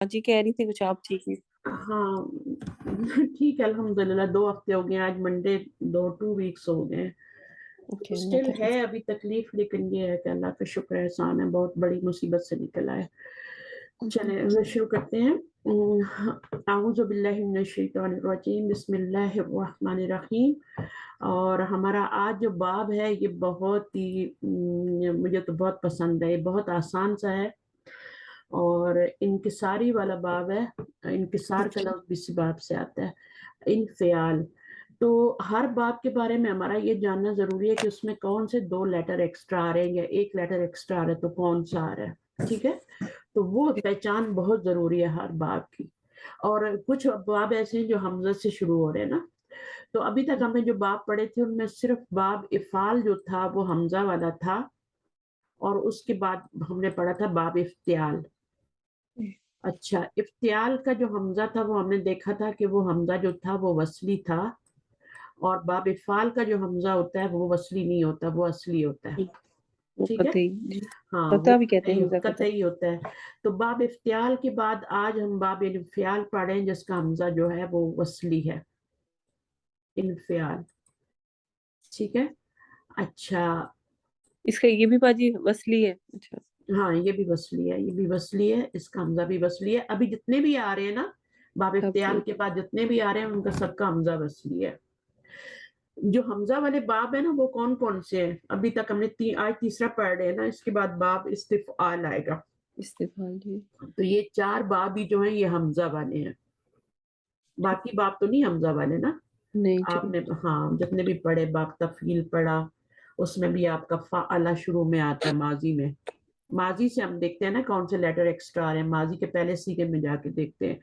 جی کہہ رہی تھی کچھ آپ ٹھیک ہے؟ ہاں ٹھیک ہے الحمدللہ 2 ہفتے ہو گئے آج منڈے 2 ویکس ہو گئے اوکے اللہ اسٹل تعالیٰ ہے ابھی تکلیف لیکن یہ ہے کہ اللہ کا شکر احسان ہے بہت بڑی مصیبت سے نکل آئے چلیں شروع کرتے ہیں اعوذ باللہ من الشیطان الرجیم بسم اللہ الرحمن الرحیم اور ہمارا آج جو باب ہے یہ بہت ہی مجھے تو بہت پسند ہے یہ بہت آسان سا ہے اور انکساری والا باب ہے انکسار کا لفظ اسی باب سے آتا ہے انفعال تو ہر باب کے بارے میں ہمارا یہ جاننا ضروری ہے کہ اس میں کون سے 2 لیٹر ایکسٹرا آ رہے ہیں یا 1 لیٹر ایکسٹرا آ رہا ہے تو کون سا آ رہا ہے ٹھیک ہے تو وہ پہچان بہت ضروری ہے ہر باب کی اور کچھ باب ایسے ہیں جو حمزہ سے شروع ہو رہے ہیں نا تو ابھی تک ہم نے جو باب پڑھے تھے ان میں صرف باب افعال جو تھا وہ حمزہ والا تھا اور اس کے بعد ہم نے پڑھا تھا باب افتعال اچھا افتعال کا جو حمزہ تھا وہ ہم نے دیکھا تھا کہ وہ حمزہ جو تھا وہ وصلی تھا اور باب افعال کا جو حمزہ ہوتا ہے وہ وصلی نہیں ہوتا وہ اصلی ہوتا ہے وہ ٹھیک ہے قطعی جی ہاں وہ قطع بھی کہتے ہیں حمزہ قطع قطعی ہوتا ہے تو باب افتعال کے بعد آج ہم باب انفعال پڑھ رہے ہیں جس کا حمزہ جو ہے وہ وصلی ہے انفعال ٹھیک ہے اچھا اس کا یہ بھی باجی وصلی ہے اچھا ہاں یہ بھی وصلی ہے یہ بھی وصلی ہے اس کا حمزہ بھی وصلی ہے ابھی جتنے بھی آ رہے ہیں نا باب سب افتعال کے بعد جتنے بھی آ رہے ہیں ان کا سب کا حمزہ وصلی ہے جو حمزہ والے باب ہے نا وہ کون کون سے ہیں ابھی تک ہم نے آج تیسرا پڑھ رہے ہیں نا اس کے بعد باب استفعال آئے گا استفعال جی تو یہ 4 باب ہی جو ہیں یہ حمزہ والے ہیں باقی باب تو نہیں حمزہ والے نا نہیں آپ ٹھیک نے ہاں جتنے بھی پڑھے باب تفعیل پڑھا اس میں بھی آپ کا فعل شروع میں آتا ہے ماضی میں ماضی سے ہم دیکھتے ہیں نا کون سے لیٹر ایکسٹرا آ رہے ہیں ماضی کے پہلے سیغے میں جا کے دیکھتے ہیں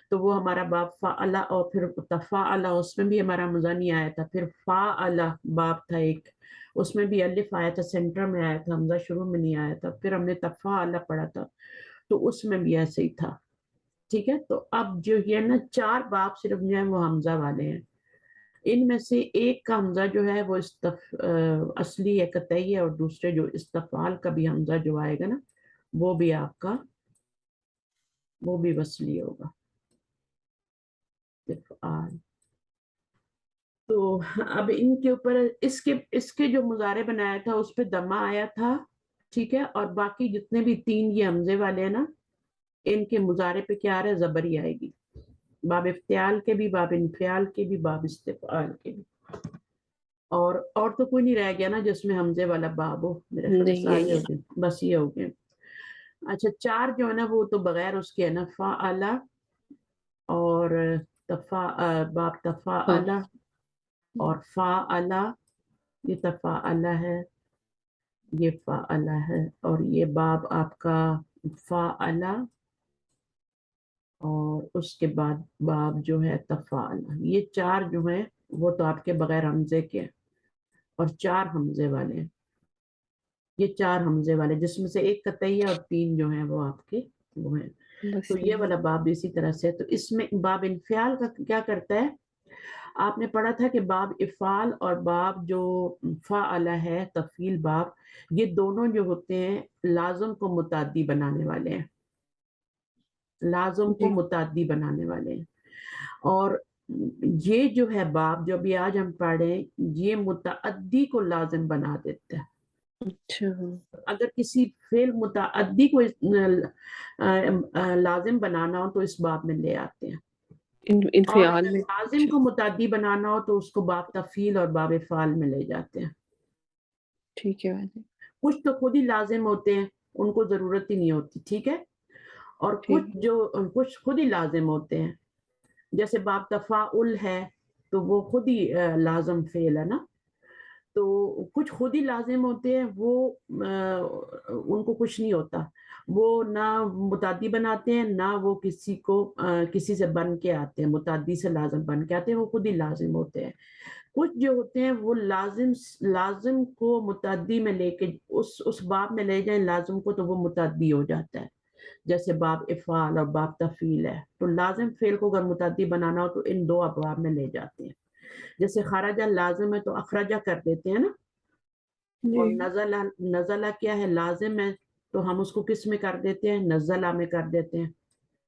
تو وہ ہمارا باب فعل اور پھر تفعل اس میں بھی ہمارا حمزہ نہیں آیا تھا پھر فعل باب تھا ایک اس میں بھی الف آیا تھا سینٹر میں آیا تھا حمزہ شروع میں نہیں آیا تھا پھر ہم نے تفعل پڑھا تھا تو اس میں بھی ایسے ہی تھا ٹھیک ہے تو اب جو یہ نا 4 باب صرف جو ہیں وہ حمزہ والے ہیں ان میں سے ایک کا حمزہ جو ہے وہ اصلی ہے قطعی ہے اور دوسرے جو استفعال کا بھی حمزہ جو آئے گا نا وہ بھی آپ کا وہ بھی وصلی ہوگا استفعال تو اب ان کے اوپر اس کے جو مضارع بنایا تھا اس پہ دمہ آیا تھا ٹھیک ہے اور باقی جتنے بھی 3 یہ حمزے والے ہیں نا ان کے مضارع پہ کیا آ رہا ہے زبری آئے گی باب افتعال کے بھی باب انفعال کے بھی باب استفعال کے بھی اور تو کوئی نہیں رہ گیا نا جس میں حمزے والا باب ہو میرے خیال میں نہیں سارے یہی ہو ہے گئے بس یہ ہو گئے اچھا 4 جو ہے نا وہ تو بغیر اس کے ہے نا فعل اور باب ہاں تفعل اور فعل یہ تفعل ہے یہ فعل ہے اور یہ باب آپ کا فعل اور اس کے بعد باب جو ہے تفعل یہ 4 جو ہیں وہ تو آپ کے بغیر حمزے کے ہیں اور 4 حمزے والے ہیں یہ 4 حمزے والے جس میں سے ایک قطعی ہے اور 3 جو ہیں وہ آپ کے وہ ہیں بس تو یہ والا باب اسی طرح سے تو اس میں باب انفعال کا کیا کرتا ہے آپ نے پڑھا تھا کہ باب افعال اور باب جو فعل ہے تفعیل باب یہ دونوں جو ہوتے ہیں لازم کو متعدی بنانے والے ہیں لازم کو جی متعدی بنانے والے ہیں اور یہ جو ہے باب جو ابھی آج ہم پڑھ رہے ہیں یہ متعدی کو لازم بنا دیتا ہے اچھا اگر کسی فعل متعدی کو لازم بنانا ہو تو اس باب میں لے آتے ہیں اور انفعال اگر میں لازم اچھا کو متعدی بنانا ہو تو اس کو باب تفعیل اور باب فعل میں لے جاتے ہیں ٹھیک ہے باجی کچھ تو خود ہی لازم ہوتے ہیں ان کو ضرورت ہی نہیں ہوتی ٹھیک ہے اور ٹھیک کچھ خود ہی لازم ہوتے ہیں جیسے باب تفاعل ہے تو وہ خود ہی لازم فعل ہے نا تو کچھ خود ہی لازم ہوتے ہیں وہ ان کو کچھ نہیں ہوتا وہ نہ متعدی بناتے ہیں نہ وہ کسی سے بن کے آتے ہیں متعدی سے لازم بن کے آتے ہیں وہ خود ہی لازم ہوتے ہیں کچھ جو ہوتے ہیں وہ لازم کو متعدی میں لے کے اس باب میں لے جائیں لازم کو تو وہ متعدی ہو جاتا ہے جیسے باب افعال اور باب تفعیل ہے تو لازم فعل کو اگر متعدی بنانا ہو تو ان 2 ابواب میں لے جاتے ہیں جیسے خرجہ لازم ہے تو اخرجہ کر دیتے ہیں نا اور جی نزلہ کیا ہے لازم ہے تو ہم اس کو کس میں کر دیتے ہیں نزلہ میں کر دیتے ہیں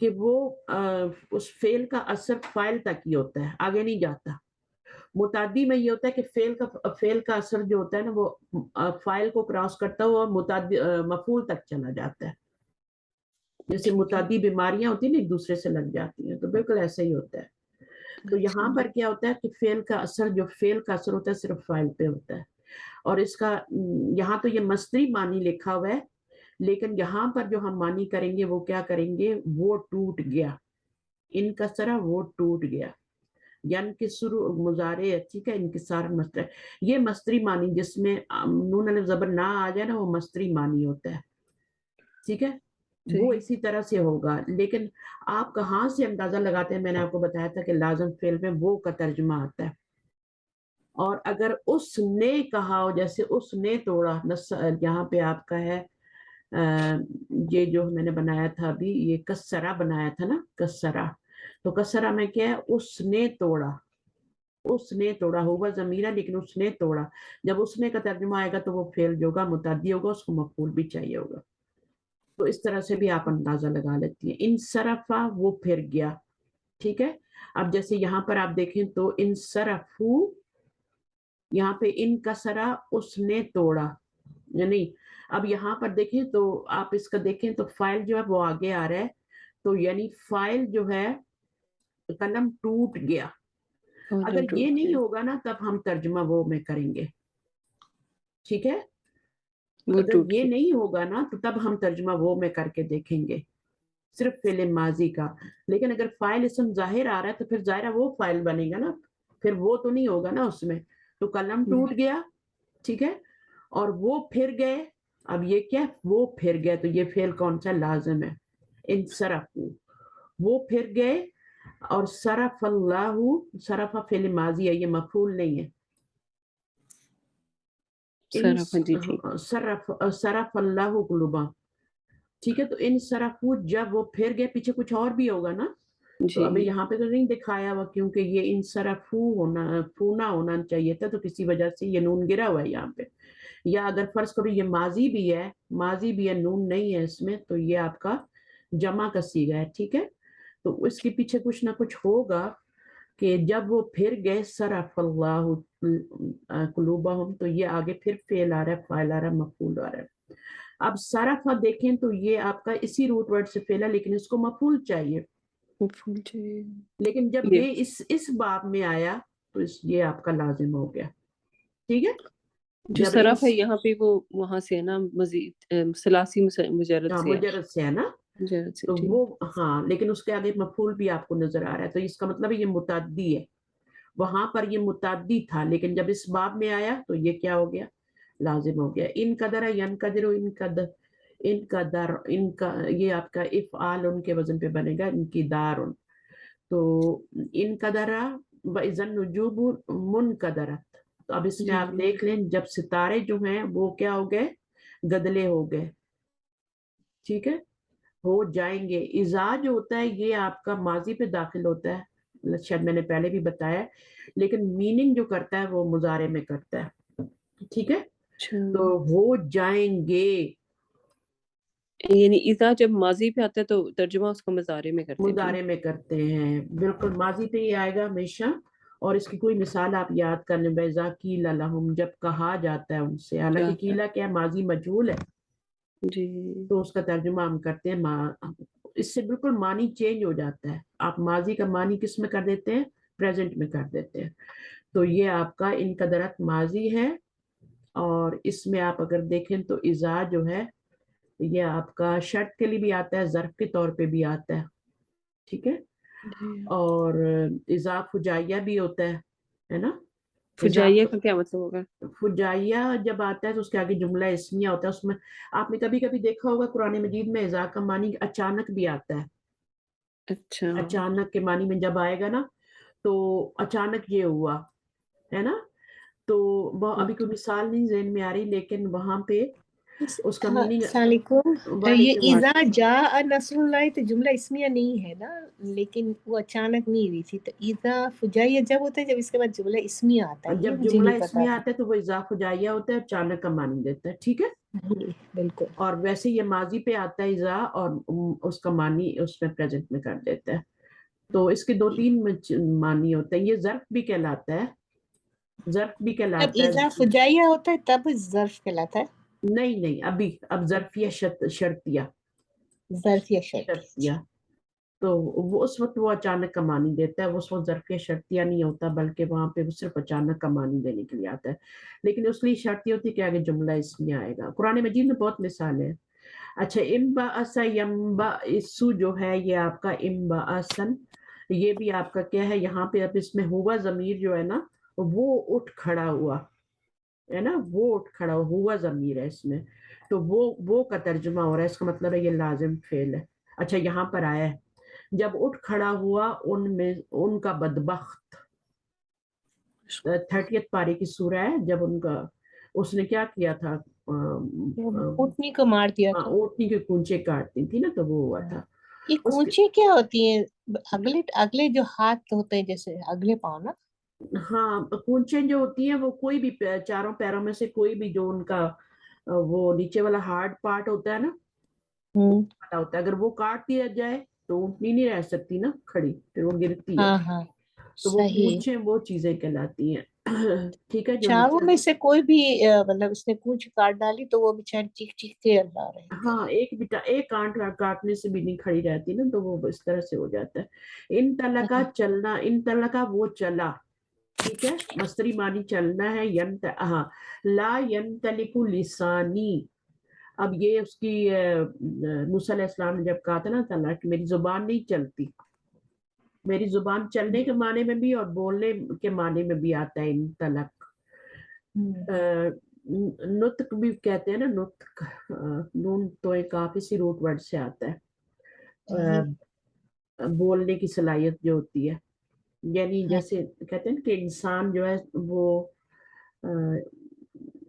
کہ وہ اس فعل کا اثر فاعل تک ہی ہوتا ہے، آگے نہیں جاتا۔ متعدی میں یہ ہوتا ہے کہ فعل کا اثر جو ہوتا ہے نا وہ فاعل کو کراس کرتا ہوا مفعول تک چلا جاتا ہے۔ جیسے ٹھیک ہے، متعدی بیماریاں ہوتی ہیں نا ایک دوسرے سے لگ جاتی ہیں، تو بالکل ایسا ہی ہوتا ہے۔ تو اچھا، یہاں پر کیا ہوتا ہے کہ فعل کا اثر ہوتا ہے صرف فاعل پہ ہوتا ہے، اور اس کا یہاں تو یہ مصدری معنی لکھا ہوا ہے، لیکن یہاں پر جو ہم معنی کریں گے وہ کیا کریں گے، وہ ٹوٹ گیا، انکسرا وہ ٹوٹ گیا، ینکسر مضارع ہے، ٹھیک ہے، انکسار مصدر ہے۔ یہ مصدری معنی جس میں نون الف زبر نہ آ جائے نا وہ مصدری معنی ہوتا ہے، ٹھیک ہے، وہ صحیح، اسی طرح سے ہوگا۔ لیکن آپ کہاں سے اندازہ لگاتے ہیں، میں نے آپ کو بتایا تھا کہ لازم فعل میں وہ کا ترجمہ آتا ہے، اور اگر اس نے کہا ہو، جیسے اس نے توڑا، یہاں پہ آپ کا ہے یہ جو میں نے بنایا تھا ابھی، یہ کسرا بنایا تھا نا، کسرا، تو کسرا میں کیا ہے، اس نے توڑا، اس نے توڑا، ہوا ضمیر ہے لیکن اس نے توڑا، جب اس نے کا ترجمہ آئے گا تو وہ فعل جو ہوگا متعدی ہوگا، اس کو مفعول بھی چاہیے ہوگا، تو اس طرح سے بھی ٹھیک آپ ہے، اندازہ لگا لیتی ہیں۔ انصرفا وہ پھر گیا، ٹھیک ہے۔ اب جیسے یہاں پر آپ دیکھیں تو انصرفو، یہاں پہ ان کسرا اس نے توڑا، یعنی اب یہاں پر دیکھیں تو آپ اس کا دیکھیں تو فائل جو ہے وہ آگے آ رہا ہے، تو یعنی فائل جو ہے قلم ٹوٹ گیا، قلم اگر ٹوٹ یہ گیا، نہیں ہوگا نا تب ہم ترجمہ وہ میں کریں گے، ٹھیک ہے، وہ اگر ٹوٹ یہ گیا، نہیں ہوگا نا تو تب ہم ترجمہ وہ میں کر کے دیکھیں گے، صرف فعل ماضی کا۔ لیکن اگر فاعل اسم ظاہر آ رہا ہے تو پھر ظاہرہ وہ فاعل بنے گا نا، پھر وہ تو نہیں ہوگا نا اس میں، تو قلم ٹوٹ گیا، ٹھیک ہے، اور وہ پھر گئے، اب یہ کیا وہ پھر گئے، تو یہ فعل کون سا، لازم ہے، انصرفو، وہ پھر گئے، اور صرف اللہ، صرف فعل ماضی ہے، یہ مفعول نہیں ہے، صرف، جی ٹھیک، صرف اللہ قلوبا، ٹھیک ہے، تو ان صرفو جب وہ پھر گئے، پیچھے کچھ اور بھی ہوگا نا، تو ابھی جی، یہاں پہ تو نہیں دکھایا ہوا کیونکہ یہ ان صرفو فونا ہونا چاہیے تھا، تو کسی وجہ سے یہ نون گرا ہوا ہے یہاں پہ، یا اگر فرض کرو یہ ماضی بھی ہے، نون نہیں ہے اس میں، تو یہ آپ کا جمع کا صیغہ ہے، ٹھیک ہے، تو اس کے پیچھے کچھ نہ کچھ ہوگا کہ جب وہ پھر گئے، صرف اللہ قلوبہم، تو یہ آگے پھر فعل آ رہا ہے، فاعل آ رہا ہے، مفعول آ رہا ہے۔ اب صرف دیکھیں تو یہ آپ کا اسی روٹ ورڈ سے فعل ہے، لیکن اس کو مفعول چاہیے، مفعول چاہیے، لیکن جب یہ یہ اس باب میں آیا تو یہ آپ کا لازم ہو گیا، ٹھیک ہے، جو جب صرف ہے یہاں پہ وہ وہاں سے ہے نا، مزید ثلاثی مجرد سے ہے، مجرد سے ہے نا، مجرد سے، تو ٹھیک، وہ ہاں، لیکن اس کے آگے مفعول بھی آپ کو نظر آ رہا ہے، تو اس کا مطلب ہے یہ متعدی ہے، وہاں پر یہ متعدی تھا لیکن جب اس باب میں آیا تو یہ کیا ہو گیا، لازم ہو گیا۔ ان قدر ین قدر، ان کا یہ آپ کا افعال ان کے وزن پہ بنے گا، ان کی دار، تو ان قدر وَإِذَا النُّجُومُ مُنْقَدَرَتْ، تو اب اس میں جی، آپ دیکھ لیں جب ستارے جو ہیں وہ کیا ہو گئے، گدلے ہو گئے، ٹھیک ہے، ہو جائیں گے۔ اذا جو ہوتا ہے یہ آپ کا ماضی پہ داخل ہوتا ہے، شاید میں نے پہلے بھی بتایا، لیکن میننگ جو کرتا ہے وہ مضارع میں کرتا ہے، ٹھیک ہے، اچھا، تو ہو جائیں گے، یعنی اذا جب ماضی پہ آتا ہے تو ترجمہ اس کو مضارع میں کرتے ہیں، ٹھیک، مضارع میں کرتے ہیں، بالکل ماضی پہ یہ آئے گا ہمیشہ، اور اس کی کوئی مثال آپ یاد کر لیں، بیضا قیل لہم، جب کہا جاتا ہے ان سے، حالانکہ کیا قیلا کیا ماضی مجہول ہے، جی، تو اس کا ترجمہ ہم کرتے ہیں اس سے بالکل معنی چینج ہو جاتا ہے، آپ ماضی کا معنی کس میں کر دیتے ہیں، پریزنٹ میں کر دیتے ہیں، تو یہ آپ کا ان قدرت ماضی ہے، اور اس میں آپ اگر دیکھیں تو اذا جو ہے یہ آپ کا شرط کے لیے بھی آتا ہے، ظرف کے طور پہ بھی آتا ہے، ٹھیک ہے، جی، اور اذا فجائیہ بھی ہوتا ہے نا، اذا فجائیہ کا کیا مطلب ہوگا؟ فجائیہ جب آتا ہے تو اس کے آگے جملہ اسمیہ ہوتا ہے، اس میں آپ نے کبھی کبھی دیکھا ہوگا قرآن مجید میں اذا کا معنی اچانک بھی آتا ہے، اچھا، اچانک کے معنی میں جب آئے گا نا تو اچانک یہ ہوا ہے نا، تو وہ ابھی کوئی مثال نہیں ذہن میں آ رہی، لیکن وہاں پہ اس کا ہاں میننگ السلام علیکم. یہ وعلیکم اذا جاء نصر اللہ تو جملہ اسمیہ نہیں ہے نا، لیکن وہ اچانک نہیں ہوئی تھی. تو اذا فجائیہ جب ہوتا ہے جب اس کے بعد جملہ اسمیہ آتا ہے، یہ جب مجھے جملہ نہیں پتا اسمیہ تھا. آتا ہے تو وہ اضاف فجائیہ ہوتا ہے، اچانک کا معنی دیتا ہے. ٹھیک ہے، جی بالکل. اور ویسے یہ ماضی پہ آتا ہے اذا، اور اس کا معنی اس میں پریزنٹ میں کر دیتا ہے. تو اس کے دو تین معنی ہوتے ہیں. یہ ظرف بھی کہلاتا ہے، ظرف بھی جب کہلاتا ہے. اذا فجائیہ ہوتا ہے تب ظرف کہلاتا ہے. نہیں اب ظرفیہ شرطیہ ظرفیہ شرط. شرطیہ. تو وہ اس وقت وہ اچانک کا معنی دیتا ہے. اس وقت ظرفیہ شرطیہ نہیں ہوتا، بلکہ وہاں پہ وہ صرف اچانک کا معنی دینے کے لیے آتا ہے. لیکن اس لیے شرط یہ ہوتی ہے کہ آگے جملہ اس میں آئے گا. قرآن مجید میں بہت مثالیں ہیں. اچھا، امبعث یمبعث جو ہے یہ آپ کا امبعثن، یہ بھی آپ کا کیا ہے یہاں پہ. اب اس میں ہوا ضمیر جو ہے نا وہ اٹھ کھڑا ہوا ہے نا، وہ اٹھ کھڑا ہوا ضمیر ہے اس میں. تو وہ کا ترجمہ ہو رہا ہے. اس کا مطلب ہے یہ لازم فعل ہے. اچھا، یہاں پر آیا ہے جب اٹھ کھڑا ہوا ان کا بدبخت. 30th پارے کی سورہ ہے. جب ان کا اس نے کیا کیا تھا، اونٹنی کو مار دیا تھا. اونٹنی کے کونچے کاٹتی تھی نا، تو وہ ہوا تھا. یہ کونچے کیا ہوتی ہیں؟ اگلے جو ہاتھ ہوتے ہیں جیسے اگلے پاؤں نا. ہاں، کونچیں جو ہوتی ہیں وہ کوئی بھی چاروں پیروں میں سے کوئی بھی جو ان کا وہ نیچے والا ہارڈ پارٹ ہوتا ہے نا، پتا ہوتا ہے. اگر وہ کاٹ دیا جائے تو اونٹنی نہیں رہ سکتی نا کھڑی، پھر وہ گرتی ہے. ہاں تو وہ صحیح. کونچیں وہ چیزیں کہلاتی ہیں. ٹھیک ہے، جو چاروں میں سے کوئی بھی مطلب اس نے کونچ کاٹ ڈالی تو وہ بیچاری چیخ چیخ کے اللہ رہے. ہاں، ایک کانٹ کاٹنے سے بھی نہیں کھڑی رہتی نا، تو وہ اس طرح سے ہو جاتا ہے. ان تلقا چلنا، ان تلقا وہ چلا. ٹھیک ہے، مصدری معنی چلنا ہے. لا ینطلق لسانی. اب یہ اس کی موسیٰ علیہ السلام نے جب کہا تھا نا تعالیٰ کہ میری زبان نہیں چلتی. میری زبان چلنے کے معنی میں بھی اور بولنے کے معنی میں بھی آتا ہے ان تلق. نطق بھی کہتے ہیں نا، نطق نون تو ایک کافی روٹ ورڈ سے آتا ہے. بولنے کی صلاحیت جو ہوتی ہے، یعنی جیسے کہتے ہیں کہ انسان جو ہے وہ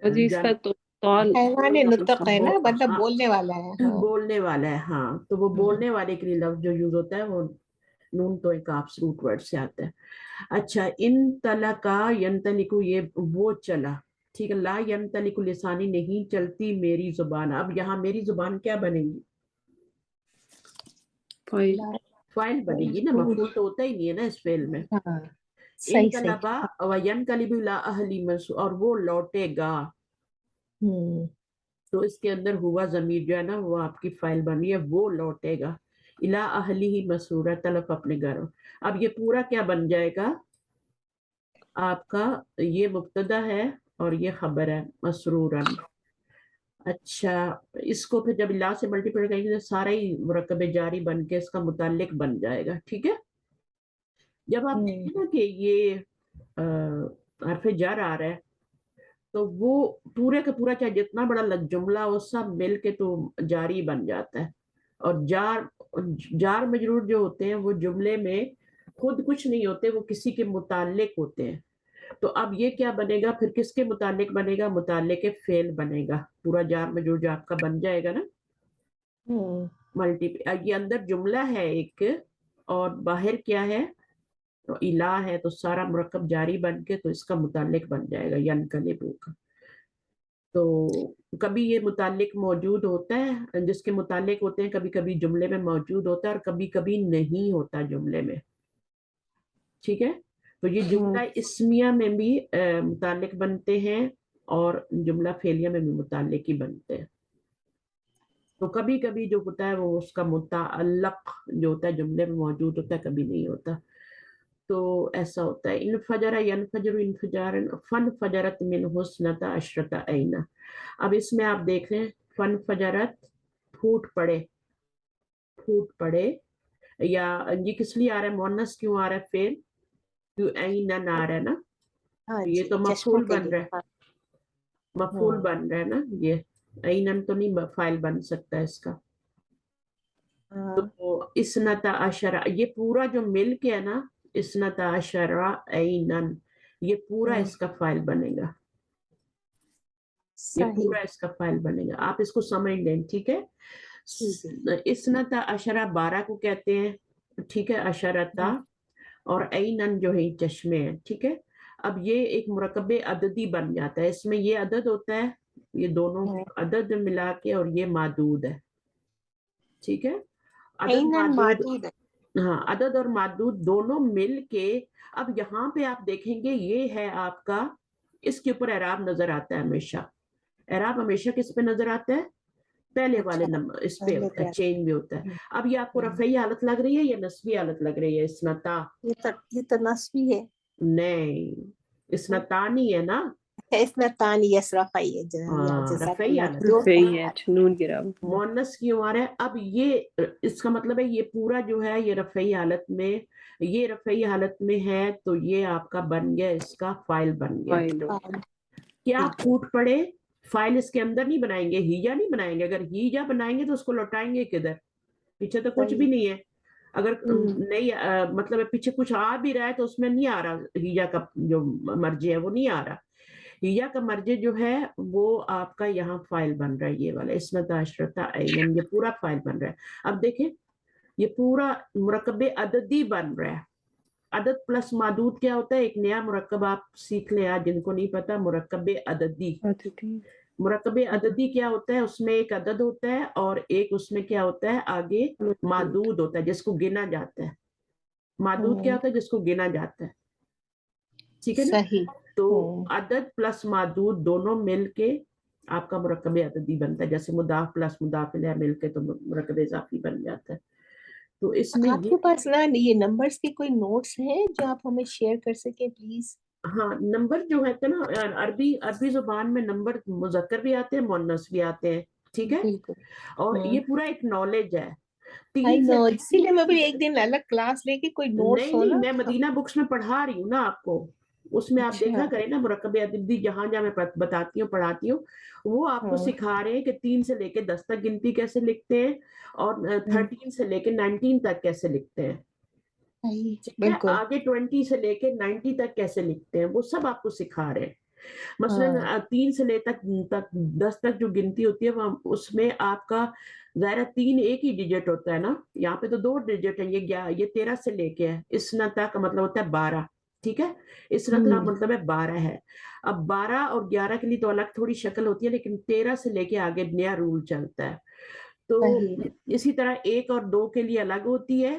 جی اس کا طول حیوان نطق ہے نا، مطلب بولنے والا ہے. بولنے والا ہے. ہاں، تو وہ بولنے والے کے لیے لفظ جو یوز ہوتا ہے وہ نون تو ایک آپ روٹ ورڈ سے آتا ہے. اچھا، ان تلقا ینطلقو یہ وہ چلا. ٹھیک ہے، لا ینطلق لسانی نہیں چلتی میری زبان. اب یہاں میری زبان کیا بنے گی؟ فائل بنے گی نا، مفعول تو ہوتا ہی نہیں ہے نا اس فعل میں. ان طلبا وینقلب الی اہلی مسرور، اور وہ لوٹے گا. تو اس کے اندر ہوا ضمیر جو ہے نا وہ آپ کی فائل بنی ہے، وہ لوٹے گا. الی اہلی مسرور، طلب اپنے گھر. اب یہ پورا کیا بن جائے گا آپ کا؟ یہ مبتدا ہے اور یہ خبر ہے مسرورن. اچھا، اس کو پھر جب لا سے ملٹیپل کریں گے تو سارا ہی مرکب جاری بن کے اس کا متعلق بن جائے گا. ٹھیک ہے، جب آپ دیکھیں نا کہ یہ حرف جر آ رہا ہے تو وہ پورے کا پورا چاہے جتنا بڑا جملہ وہ سب مل کے تو جاری بن جاتا ہے. اور جار مجرور جو ہوتے ہیں وہ جملے میں خود کچھ نہیں ہوتے، وہ کسی کے متعلق ہوتے ہیں. تو اب یہ کیا بنے گا پھر؟ کس کے متعلق بنے گا؟ متعلق فعل بنے گا. پورا جار مجرور جو آپ کا بن جائے گا نا ملٹی. یہ اندر جملہ ہے ایک اور باہر کیا ہے؟ تو الہ ہے. تو سارا مرکب جاری بن کے تو اس کا متعلق بن جائے گا ینقلبو کا. تو کبھی یہ متعلق موجود ہوتا ہے، جس کے متعلق ہوتے ہیں کبھی کبھی جملے میں موجود ہوتا ہے اور کبھی کبھی نہیں ہوتا جملے میں. ٹھیک ہے، تو یہ جملہ اسمیہ میں بھی متعلق بنتے ہیں اور جملہ فعلیہ میں بھی متعلق ہی بنتے ہیں. تو کبھی کبھی جو ہوتا ہے وہ اس کا متعلق جو ہوتا ہے جملے میں موجود ہوتا ہے، کبھی نہیں ہوتا. تو ایسا ہوتا ہے. انفجر ینفجر انفجارا فانفجرت منہ اثنتا عشرۃ عینا. اب اس میں آپ دیکھ رہے ہیں فانفجرت پھوٹ پڑے یا یہ کس لیے آ رہا ہے؟ مؤنث کیوں آ رہا ہے؟ فعل کیوں عینن آ رہا ہے نا، یہ تو مفعول بن رہا ہے. مفعول بن رہا ہے نا، یہ عینن تو نہیں فاعل بن سکتا اس کا. تو اثنتا عشرہ یہ پورا جو مل کے ہے نا، اثنتا عشرہ عینن، یہ پورا اس کا فاعل بنے گا. یہ صحیح پورا اس کا فائل بنے گا. آپ اس کو سمجھ لیں, ٹھیک ہے. اسنتا اشرا 12 کو کہتے ہیں, ٹھیک ہے, اشرتا, اور اینن جو ہے چشمے ہیں, ٹھیک ہے. اب یہ ایک مرکب عددی بن جاتا ہے, اس میں یہ عدد ہوتا ہے, یہ دونوں عدد ملا کے, اور یہ معدود ہے, ٹھیک ہے. عدد اینن معدود, معدود ہے. ہاں, عدد اور معدود دونوں مل کے. اب یہاں پہ آپ دیکھیں گے یہ ہے آپ کا, اس کے اوپر اعراب نظر آتا ہے ہمیشہ. اعراب ہمیشہ کس پہ نظر آتا ہے؟ پہلے والے نمبر اس پہ ہوتا ہے, چینج بھی ہوتا ہے. اب یہ آپ کو رفعی حالت لگ رہی ہے یا نصبی حالت لگ رہی ہے؟ اسنتا, یہ تو نصبی ہے. نہیں, اسنتا نہیں ہے نا, اثنتان یس رفعی ہے. جزاک رفعی اللہ. حالت, جو صحیح ہے, نون گرا. مؤنث کیوں آ رہا ہے؟ اب یہ اس کا مطلب ہے یہ پورا جو ہے یہ رفعی حالت میں, یہ رفعی حالت میں ہے, تو یہ آپ کا بن گیا, اس کا فائل بن گیا. کیا پھوٹ پڑے؟ فائل اس کے اندر نہیں بنائیں گے, ہیجا نہیں بنائیں گے. اگر ہیجا بنائیں گے تو اس کو لوٹائیں گے کدھر؟ پیچھے تو کچھ بھی نہیں ہے. اگر نہیں مطلب پیچھے کچھ آ بھی رہا ہے تو اس میں نہیں آ رہا ہیجا کا جو مرجع ہے وہ نہیں آ رہا. ہیجا کا مرجع جو ہے وہ آپ کا یہاں فائل بن رہا ہے, یہ والا اسنتا عشرتا اینن, یہ پورا فائل بن رہا ہے. اب دیکھیں یہ پورا مرکب عددی بن رہا ہے. عدد پلس معدود کیا ہوتا ہے؟ ایک نیا مرکب آپ سیکھ لیں آج, جن کو نہیں پتا, مرکب عددی. مرکب عددی کیا ہوتا ہے؟ اس میں ایک عدد ہوتا ہے اور ایک اس میں کیا ہوتا ہے آگے معدود ہوتا ہے, جس کو گنا جاتا ہے. معدود کیا ہوتا ہے؟ جس کو گنا جاتا ہے, ٹھیک ہے نا. صحیح. تو عدد پلس معدود دونوں مل کے آپ کا مرکب عددی بنتا ہے, جیسے مضاف پلس مضاف الیہ مل کے تو مرکب اضافی بن جاتا ہے. تو اس میں آپ کے پاس نا یہ نمبرز کے کوئی نوٹس ہیں جو آپ ہمیں شیئر کر سکیں پلیز؟ ہاں, نمبر جو ہے نا عربی زبان میں نمبر مذکر بھی آتے ہیں, مؤنث بھی آتے ہیں, ٹھیک ہے. بالکل. اور یہ پورا ایک نالج ہے. آئی نو, اسی لیے میں بھی ایک دن الگ کلاس لے کے کوئی نوٹس ہو نا. میں مدینہ بکس میں پڑھا رہی ہوں نا آپ کو, اس میں آپ دیکھا کریں نا مرکب عددی, جہاں جہاں میں بتاتی ہوں پڑھاتی ہوں, وہ آپ کو سکھا رہے ہیں کہ 3 سے لے کے 10 تک گنتی کیسے لکھتے ہیں, اور 13 سے لے کے 19 تک کیسے لکھتے ہیں, ٹھیک ہے. آگے 20 سے لے کے 90 تک کیسے لکھتے ہیں, وہ سب آپ کو سکھا رہے ہیں. مثلا 3 سے لے تک 10 تک جو گنتی ہوتی ہے وہ اس میں آپ کا ظاہر 3 ایک ہی ڈیجٹ ہوتا ہے نا, یہاں پہ تو 2 ڈیجٹ ہیں. یہ 13 سے لے کے ہے, اسنتا کا مطلب ہوتا ہے 12, ٹھیک ہے. اسنتا کا مطلب ہے 12 ہے. اب 12 اور 11 کے لیے تو الگ تھوڑی شکل ہوتی ہے, لیکن 13 سے لے کے آگے نیا رول چلتا ہے. تو اسی طرح 1 اور 2 کے لیے الگ ہوتی ہے,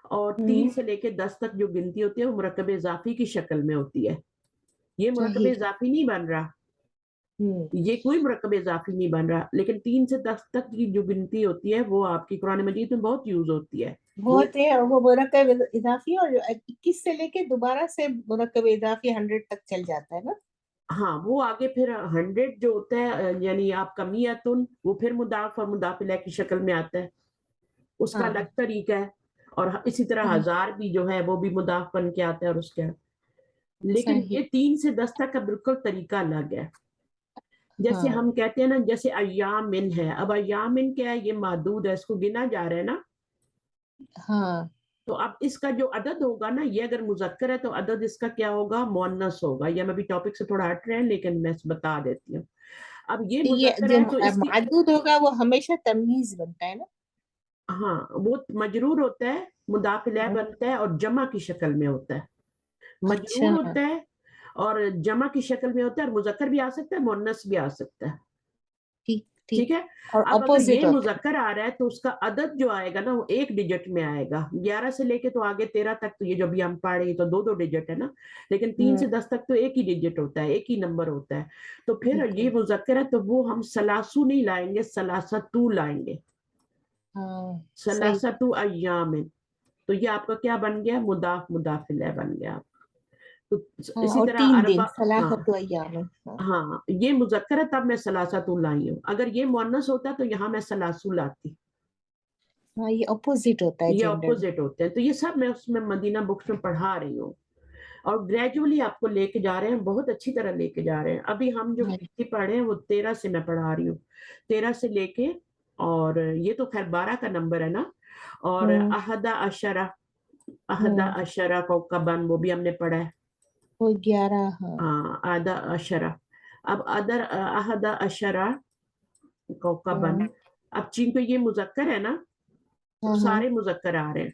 اور 3 سے لے کے 10 تک جو گنتی ہوتی ہے وہ مرکب اضافی کی شکل میں ہوتی ہے. یہ مرکب اضافی نہیں بن رہا, یہ کوئی مرکب اضافی نہیں بن رہا, لیکن 3 سے 10 تک کی جو گنتی ہوتی ہے وہ آپ کی قرآن مجید میں بہت یوز ہوتی ہے. بہت ہے, وہ مرکب اضافی, اور 21 سے لے کے دوبارہ سے مرکب اضافی 100 تک چل جاتا ہے نا. ہاں, وہ آگے پھر 100 جو ہوتا ہے یعنی آپ کا میتن, وہ پھر مضاف اور مضاف الیہ کی شکل میں آتا ہے, اس کا الگ طریقہ ہے. اور اسی طرح 1000 بھی جو ہے وہ بھی مضاف بن کے آتا ہے, اور اس کے لیکن یہ 3 سے 10 تک کا بالکل طریقہ الگ ہے. جیسے ہم کہتے ہیں نا, جیسے ایامن ہے, اب ایامن کیا ہے؟ یہ معدود ہے, اس کو گنا جا رہا ہے نا. ہاں, تو اب اس کا جو عدد ہوگا نا, یہ اگر مذکر ہے تو عدد اس کا کیا ہوگا؟ مؤنث ہوگا. یا میں بھی ٹاپک سے تھوڑا ہٹ رہے ہیں لیکن میں بتا دیتی ہوں. اب یہ مذکر جو ہے تو اس کی معدود ہوگا وہ ہمیشہ تمیز بنتا ہے نا. ہاں, وہ مجرور ہوتا ہے, مضاف الیہ بنتا ہے, اور جمع کی شکل میں ہوتا ہے. مجرور ہوتا ہے اور جمع کی شکل میں ہوتا ہے, اور مذکر بھی آ سکتا ہے, مؤنث بھی آ سکتا ہے, ٹھیک ہے. اب اگر یہ مذکر آ رہا ہے تو اس کا عدد جو آئے گا نا وہ 1 ڈیجٹ میں آئے گا. 11 سے لے کے تو آگے 13 تک تو یہ جو بھی ہم پڑھ رہے ہیں تو 2 ڈیجٹ ہے نا, لیکن 3 سے 10 تک تو 1 ہی ڈیجٹ ہوتا ہے, 1 ہی نمبر ہوتا ہے. تو پھر یہ مذکر ہے تو وہ ہم ثلاثو نہیں لائیں گے, ثلاثتو لائیں گے, ثلاثتو ایام. تو یہ آپ کا کیا بن گیا؟ مضاف مضاف الیہ بن گیا. تو اسی طرح 3 دن ثلاثۃ ایام. ہاں, یہ مذکر ہے تب میں ثلاثتو لائی ہوں, اگر یہ مؤنث ہوتا تو یہاں میں ثلاثو لاتی. یہ اپوزٹ ہوتا ہے, یہ اپوزٹ ہوتے ہیں. تو یہ سب میں اس میں مدینہ بکس میں پڑھا رہی ہوں, اور گریجولی آپ کو لے کے جا رہے ہیں, بہت اچھی طرح لے کے جا رہے ہیں. ابھی ہم جو پڑھ رہے ہیں وہ 13 سے میں پڑھا رہی ہوں, 13 سے لے کے, اور یہ تو خیر 12 کا نمبر ہے نا. اور احدہ عشرہ کو کبن, وہ بھی ہم نے پڑھا ہے, وہ 11. ہاں, احدہ عشرہ, اب ادر احد اشرا کوكبن، اب چونکہ یہ مذکر ہے نا تو سارے مذکر آ رہے ہیں،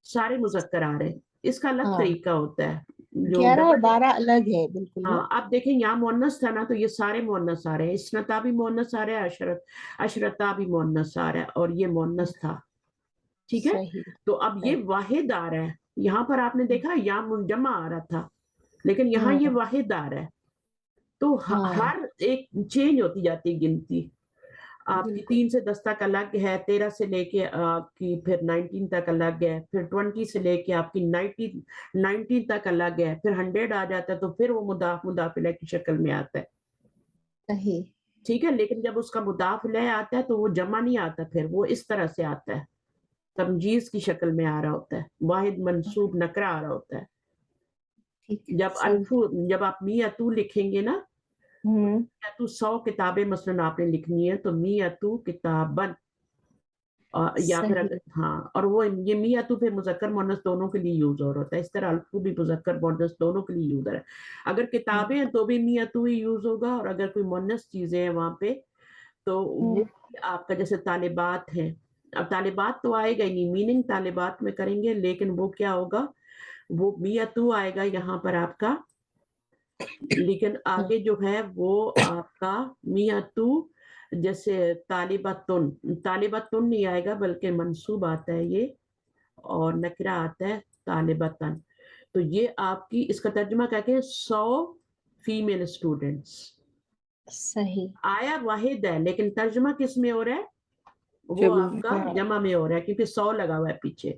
سارے مذکر آ رہے ہیں. اس کا الگ طریقہ ہوتا ہے جو 11 اور 12 الگ ہے بالکل. ہاں آپ دیکھیں یہاں مونس تھا نا تو یہ سارے مونس آ رہے ہیں، اسنتا بھی مونس آ رہا ہے، اشرتا بھی مونس آ رہا ہے، اور یہ مونس تھا. ٹھیک ہے، تو اب یہ واحد آ رہا ہے. یہاں پر آپ نے دیکھا یا منجمع آ رہا تھا، لیکن یہاں یہ واحد آ رہا ہے. تو ہر ایک چینج ہوتی جاتی گنتی. آپ کی 3 سے 10 تک الگ ہے، 13 سے لے کے آپ کی پھر 19 تک الگ ہے، پھر 20 سے لے کے آپ کی 90 تک الگ ہے، پھر 100 آ جاتا ہے تو پھر وہ مضاف مضاف الیہ کی شکل میں آتا ہے. صحیح ٹھیک ہے، لیکن جب اس کا مضاف الیہ آتا ہے تو وہ جمع نہیں آتا، پھر وہ اس طرح سے آتا ہے، تمجیز کی شکل میں آ رہا ہوتا ہے، واحد منصوب نکرہ آ رہا ہوتا ہے. جب آپ میاتو لکھیں گے نا، تو 100 کتابیں مثلا آپ نے لکھنی ہے تو میاتو کتابن، یا پھر ہاں، اور وہ یہ میاتو پھر مذکر مؤنث دونوں کے لیے یوز ہو رہا ہوتا ہے. اس طرح الفو بھی مذکر مؤنث دونوں کے لیے یوز ہو رہا ہے. اگر کتابیں ہیں تو بھی میاتو ہی یوز ہوگا، اور اگر کوئی مؤنث چیزیں ہیں وہاں پہ تو وہ آپ کا جیسے طالبات ہیں. اب طالبات تو آئے گا ہی نہیں، میننگ طالبات میں کریں گے، لیکن وہ کیا ہوگا، وہ میاتو آئے گا یہاں پر آپ کا، لیکن آگے جو ہے وہ آپ کا میاتو جیسے طالبتن نہیں آئے گا، بلکہ منصوب آتا ہے یہ، اور نکرہ آتا ہے طالبتن. تو یہ آپ کی اس کا ترجمہ کیا کہ 100 فیمیل اسٹوڈنٹس. صحیح آیا واحد ہے لیکن ترجمہ کس میں ہو رہا ہے، وہ آپ کا جمع میں ہو رہا ہے، کیونکہ 100 لگا ہوا ہے پیچھے.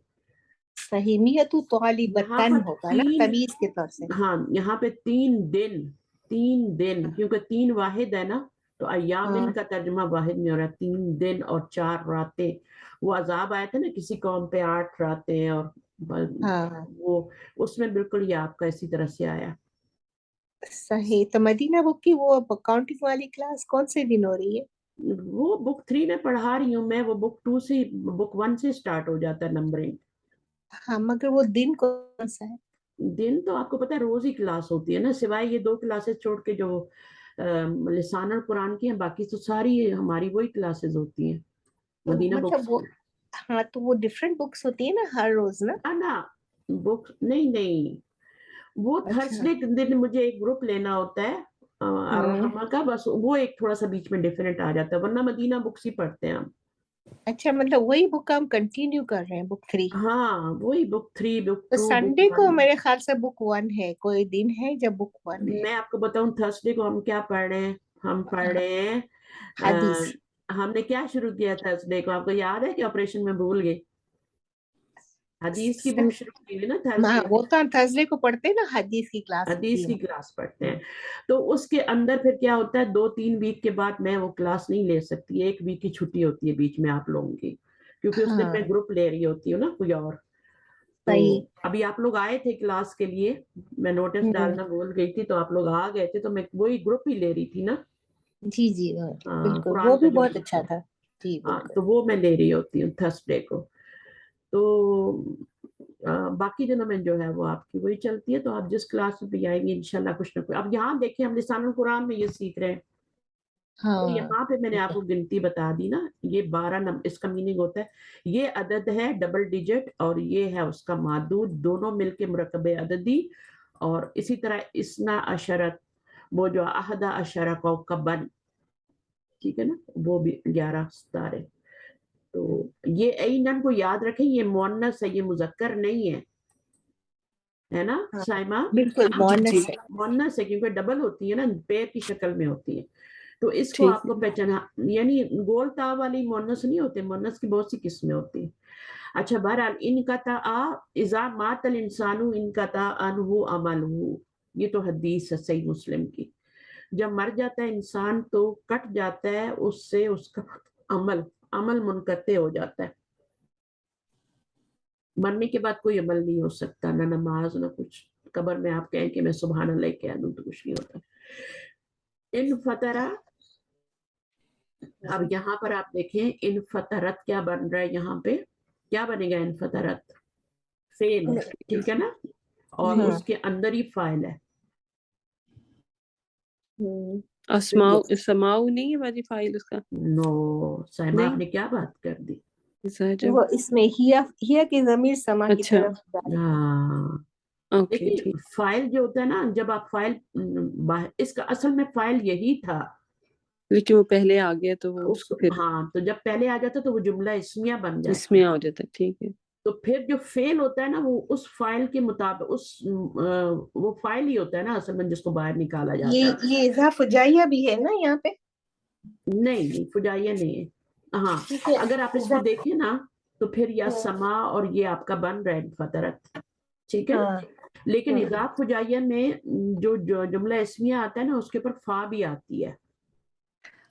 صحیح، میتو طالبتن ہوگا نا تمیز کے طور سے. ہاں یہاں پہ 3 دن کیونکہ 3 واحد ہے نا، تو ایامن کا ترجمہ واحد میں ہو رہا ہے. 3 دن اور 4 راتیں. وہ عذاب آئے تھے نا کسی قوم پہ 8 راتیں، اور وہ اس میں بالکل یہ آپ کا اسی طرح سے آیا. صحیح. تو مدینہ بک کی وہ اکاؤنٹنگ والی کلاس کون سے دن ہو رہی ہے؟ وہ بک 3 میں پڑھا رہی ہوں میں، وہ بک 2 سے بک 1 سے سٹارٹ ہو جاتا ہے نمبرنگ. ہاں مگر وہ دن کون سا ہے؟ دن تو آپ کو پتا ہے روز ہی کلاس ہوتی ہے نا، سوائے یہ 2 کلاسز چھوڑ کے جو لسان القرآن کی ہیں، باقی تو ساری ہماری وہی کلاسز ہوتی ہیں مدینہ بکس. مطلب وہ ہاں تو وہ ڈیفرنٹ بکس ہوتی ہیں نا ہر روز نا بک نہیں، وہ تھرسڈے دن مجھے ایک گروپ لینا ہوتا ہے الرحمہ کا، بس وہ ایک تھوڑا سا بیچ میں ڈیفرنٹ آ جاتا ہے، ورنہ مدینہ بکس ہی پڑھتے ہیں ہم. اچھا مطلب وہی بک ہم کنٹینیو کر رہے ہیں، بک 3. ہاں وہی بک 3 بک 2 تو سنڈے کو میرے خیال سے بک 1 ہے، کوئی دن ہے جب بک 1 ہے؟ میں آپ کو بتاؤں تھرسڈے کو ہم کیا پڑھ رہے ہیں، ہم پڑھ رہے ہیں حدیث. ہم نے کیا شروع کیا تھرسڈے کو، آپ کو یاد ہے کہ آپریشن میں بھول گئے؟ حدیث کی بک شروع کی ہوئی نا تھرسڈے، وہ تو ہم تھرسڈے کو پڑھتے ہیں نا، حدیث کی کلاس. حدیث کی کلاس پڑھتے ہیں. تو اس کے اندر پھر کیا ہوتا ہے 2-3 ویک کے بعد میں وہ کلاس نہیں لے سکتی، 1 ویک کی چھٹی ہوتی ہے بیچ میں آپ لوگوں کی، کیونکہ اس دن میں گروپ لے رہی ہوتی ہوں نا کوئی اور. تو ابھی آپ لوگ آئے تھے کلاس کے لیے، میں نوٹس ڈالنا بھول گئی تھی، تو آپ لوگ آ گئے تھے تو میں وہی گروپ ہی لے رہی تھی نا. جی بالکل، وہ قرآن کا بھی جو بہت اچھا تھا. جی بالکل. تو وہ میں لے رہی ہوتی ہوں تھرسڈے کو. تو باقی دنوں میں جو ہے وہ آپ کی وہی چلتی ہے. تو آپ جس کلاس میں بھی آئیں گے انشاءاللہ کچھ نہ کچھ. اب یہاں دیکھیں ہم لسان القرآن میں یہ سیکھ رہے ہیں، تو یہاں پہ میں نے آپ کو گنتی بتا دی نا، یہ 12 نمبر، اس کا میننگ ہوتا ہے یہ عدد ہے ڈبل ڈیجٹ، اور یہ ہے اس کا معدود، دونوں مل کے مرکب عددی. اور اسی طرح اسنا عشرت، وہ جو احد عشرہ کوکبن، ٹھیک ہے نا، وہ بھی 11 ستارے. تو یہ اینن کو یاد رکھیں، یہ مؤنث ہے، یہ مذکر نہیں ہے نا سائمہ؟ بالکل مؤنث ہے، مؤنث ہے کیونکہ ڈبل ہوتی ہے نا، پیر کی شکل میں ہوتی ہے. تو اس کو آپ کو پہچانا، یعنی گول تا والی مؤنث نہیں ہوتے، مؤنث کی بہت سی قسمیں ہوتی ہیں. اچھا بہرحال انقطع اذا مات الانسان انقطع عنہ عملہ، یہ تو حدیث ہے صحیح مسلم کی. جب مر جاتا ہے انسان تو کٹ جاتا ہے اس سے اس کا عمل منقطع ہو جاتا ہے. مرنے کے بعد کوئی عمل نہیں ہو سکتا، نہ نماز نہ کچھ. قبر میں آپ کہیں کہ میں سبحان اللہ کہہ دوں تو کچھ نہیں ہوتا. ان فطرہ، اب یہاں پر آپ دیکھیں ان فطرت کیا بن رہا ہے، یہاں پہ کیا بنے گا، ان فطرت فعل ہے، ٹھیک ہے نا، اور اس کے اندر ہی فاعل ہے. اسماؤ سماؤ نہیں ہے باجی فائل اس کا؟ نو سائمہ نہیں، آپ نے کیا بات کر دی؟ زجب، وہ اس میں ہیا کی ضمیر سما کی اچھا طرف جاری ہے۔ ہاں اوکے دیکھیے ٹھیک، فائل جو ہوتا ہے نا، جب آپ فائل اس کا اصل میں فائل یہی تھا لیکن وہ پہلے آ گیا تو وہ اس اس کو پھر ہاں، تو جب پہلے آ جاتا تو وہ جملہ اسمیہ بن اس جاتا میں آ جاتا ہے، ٹھیک ہے، تو پھر جو فعل ہوتا ہے نا وہ اس فائل کے مطابق وہ فائل ہی ہوتا ہے نا اصل میں جس کو باہر نکالا جاتا ہے۔ یہ اضاف فجائیہ بھی ہے نا یہاں پہ؟ نہیں فجائیہ نہیں ہے، ہاں ٹھیک ہے، اگر آپ اس کو دیکھیں نا تو پھر یا ہاں سما اور یہ آپ کا بن رہا ہے فطرت، ٹھیک ہے، ہاں لیکن ہاں۔ اضاف فجائیہ میں جو جملہ اسمیہ آتا ہے نا اس کے اوپر فا بھی آتی ہے،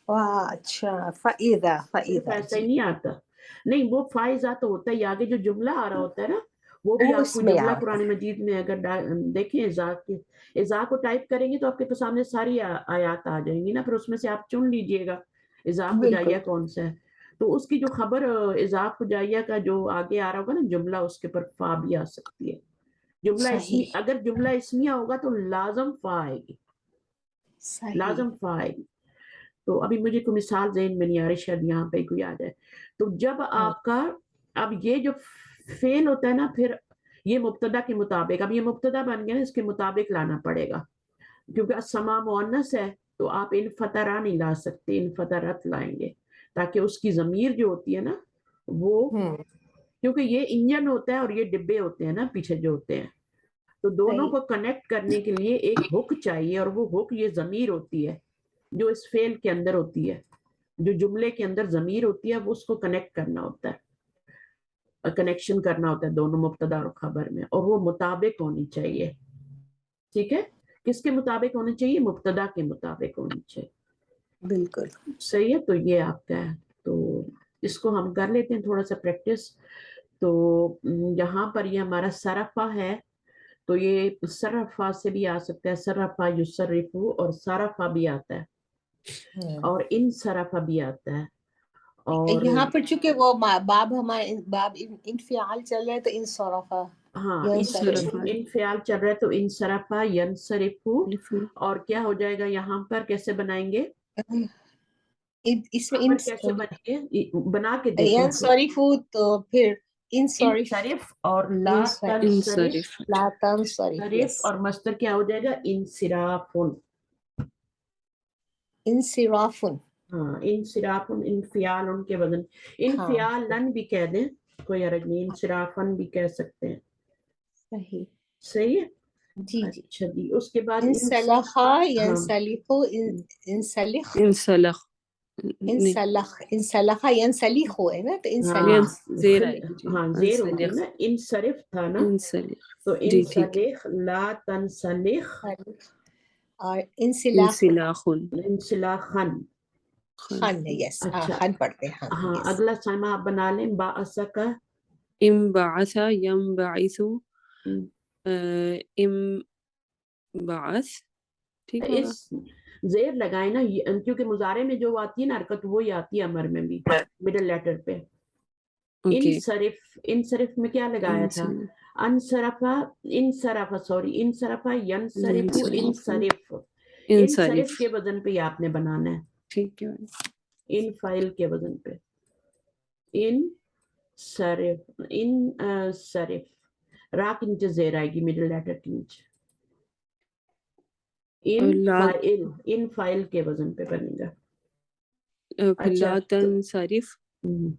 واہ اچھا، فَإِذَا صرف فَإِذَا ایسا ہی جی، نہیں آتا، نہیں وہ فائزہ تو ہوتا ہے آگے جو جملہ آ رہا ہوتا ہے نا وہ بھی وہ آپ اس کو میں جملہ آتا قرآن مجید میں اگر دیکھیں اذا کو ٹائپ کریں گے تو آپ کے سامنے ساری آیات آ جائیں گی نا، پھر اس میں سے آپ چن لیجئے گا اذا ہے، بالکل فجائیہ کون سا ہے، تو اس کی جو خبر اذا فجائیہ کا جو آگے آ رہا ہوگا نا جملہ اس کے پر فا بھی آ سکتی ہے، جملہ اسمی صحیح اگر جملہ اسمیہ ہوگا تو لازم فا آئے گی، صحیح، لازم فا آئے گی۔ تو ابھی مجھے کوئی مثال ذہن میں نہیں آ رہی، شاید یہاں پہ کوئی آ جائے، تو جب آپ کا اب یہ جو فعل ہوتا ہے نا پھر یہ مبتدا کے مطابق، اب یہ مبتدا بن گیا نا اس کے مطابق لانا پڑے گا، کیونکہ السما مؤنث ہے تو آپ انفطرا نہیں لا سکتے، انفطرت لائیں گے تاکہ اس کی ضمیر جو ہوتی ہے نا وہ، کیونکہ یہ انجن ہوتا ہے اور یہ ڈبے ہوتے ہیں نا پیچھے جو ہوتے ہیں، تو دونوں صحیح کو کنیکٹ کرنے کے لیے ایک ہک چاہیے، اور وہ ہک یہ ضمیر ہوتی ہے جو اس فعل کے اندر ہوتی ہے، جو جملے کے اندر ضمیر ہوتی ہے وہ اس کو کنیکٹ کرنا ہوتا ہے، کنیکشن کرنا ہوتا ہے دونوں مبتدا اور خبر میں، اور وہ مطابق ہونی چاہیے، ٹھیک ہے، کس کے مطابق ہونی چاہیے؟ مبتدا کے مطابق ہونی چاہیے، بالکل صحیح ہے، تو یہ آپ کا ہے، تو اس کو ہم کر لیتے ہیں تھوڑا سا پریکٹس، تو یہاں پر یہ ہمارا صرفہ ہے، تو یہ صرفہ سے بھی آ سکتا ہے، صرفہ یصرفو، اور صرفہ بھی آتا ہے، اور انصرفہ بھی آتا ہے، اور یہاں پر چونکہ وہ باب ہمارے باب انفعال چل رہا ہے تو انصرفہ ہاں ینصرف، انفعال چل رہا ہے تو انصرفہ ینصرفو، اور کیا ہو جائے گا یہاں پر کیسے بنائیں گے؟ اس میں خبر کیسے بنیں گے؟ بنا کے دیکھیں، ینصرفو تو پھر انصرف، انصرف اور لا تنصرف، انصرف، لا تنصرف، صرف یس اور مصدر کیا ہو جائے گا؟ انصرافن، انصرافن، ہاں انصرافن، انفعال ان کے وزن، ہاں انفعالن بھی کہہ دیں کوئی حرج نہیں، انصرافن بھی کہہ سکتے ہیں، صحیح صحیح ہے، جی جی، اچھا جی، اس کے بعد انسلخا ہاں ینسلخو انسلخ انسلخ نہیں، انسلخا ینسلخو ہے نا، تو ہاں انسلخ زیر آئے گی، جی ہاں زیر ہوتی ہے انسلخ، نا، انصرف تھا نا، انسلخ، تو جی ٹھیک ہے، انسلخ لا تنسلخ اور انسلاخ انسلاخن، انسلاخن، خن، خن ہے، یس اچھا خن پڑھتے ہیں ہم، ہاں یس اگلا سائمہ آپ بنا لیں، باعثہ کا انبعث ینبعث، انبعث، ٹھیک ہوگا، اس زیر لگائیں نا، کیونکہ مضارع میں جو آتی ہے نا حرکت وہی آتی ہے امر میں بھی، مڈل لیٹر پہ، اوکے، انصرف، انصرف میں کیا لگایا تھا؟ انصرفہ، انصرفہ سوری، انصرفہ ینصرف، انصرف، انصرف انصرف، کے وزن پہ آپ نے بنانا ہے، ٹھیک ہے، ان فائل کے وزن پہ، ان صرف، ان صرف، را کے نیچے زیر آئے گی مڈل لیٹر کے نیچے، ان فائل کے وزن پہ بنے گا، پھر اچھا لا تنصرف، ہم،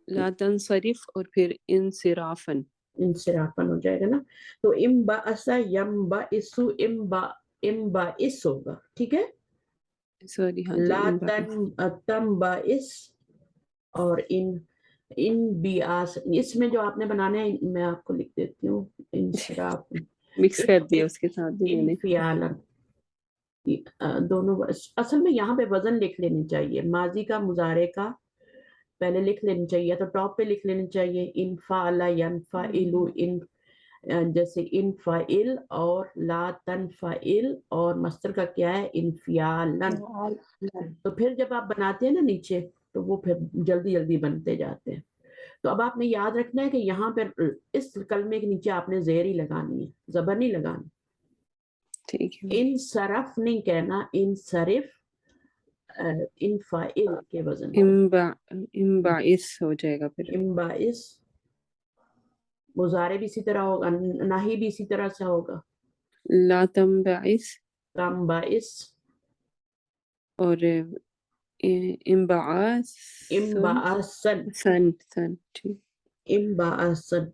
لا تنصرف اور پھر انصرافن، انصرافن ہو جائے گا نا، تو امبعث ینبعث، امبعث ہوگا، ٹھیک ہے، سوری ہاں جی، لا تنبعث اور انبعاث، اس میں جو آپ نے بنانا ہے میں آپ کو لکھ دیتی ہوں، انصراف، مکس کر دیا اس کے ساتھ بھی میں نے، انفعالا، دونوں اصل میں یہاں پہ وزن لکھ لینی چاہیے، ماضی کا مضارع کا پہلے لکھ لینی چاہیے، تو ٹاپ پہ لکھ لینی چاہیے، انفعل ینفعل، جیسے انفعل اور لا تنفعل، اور مصدر کا کیا ہے؟ انفعالن، تو پھر جب آپ بناتے ہیں نا نیچے تو وہ پھر جلدی جلدی بنتے جاتے ہیں، تو اب آپ نے یاد رکھنا ہے کہ یہاں پر اس کلمے کے نیچے آپ نے زیر ہی لگانی ہے، زبر نہیں لگانی، ٹھیک ہے انصرف نہیں کہنا، انصرف انفائل کے وزن پر، امباعث ہو جائے گا پھر. امباعث. مضارع بھی اسی طرح ہوگا، ناہی بھی اسی طرح سے ہوگا، لا تنبعث کم باعث. اور انبعاث انبعاثن، سن ٹھیک. انبعاثن.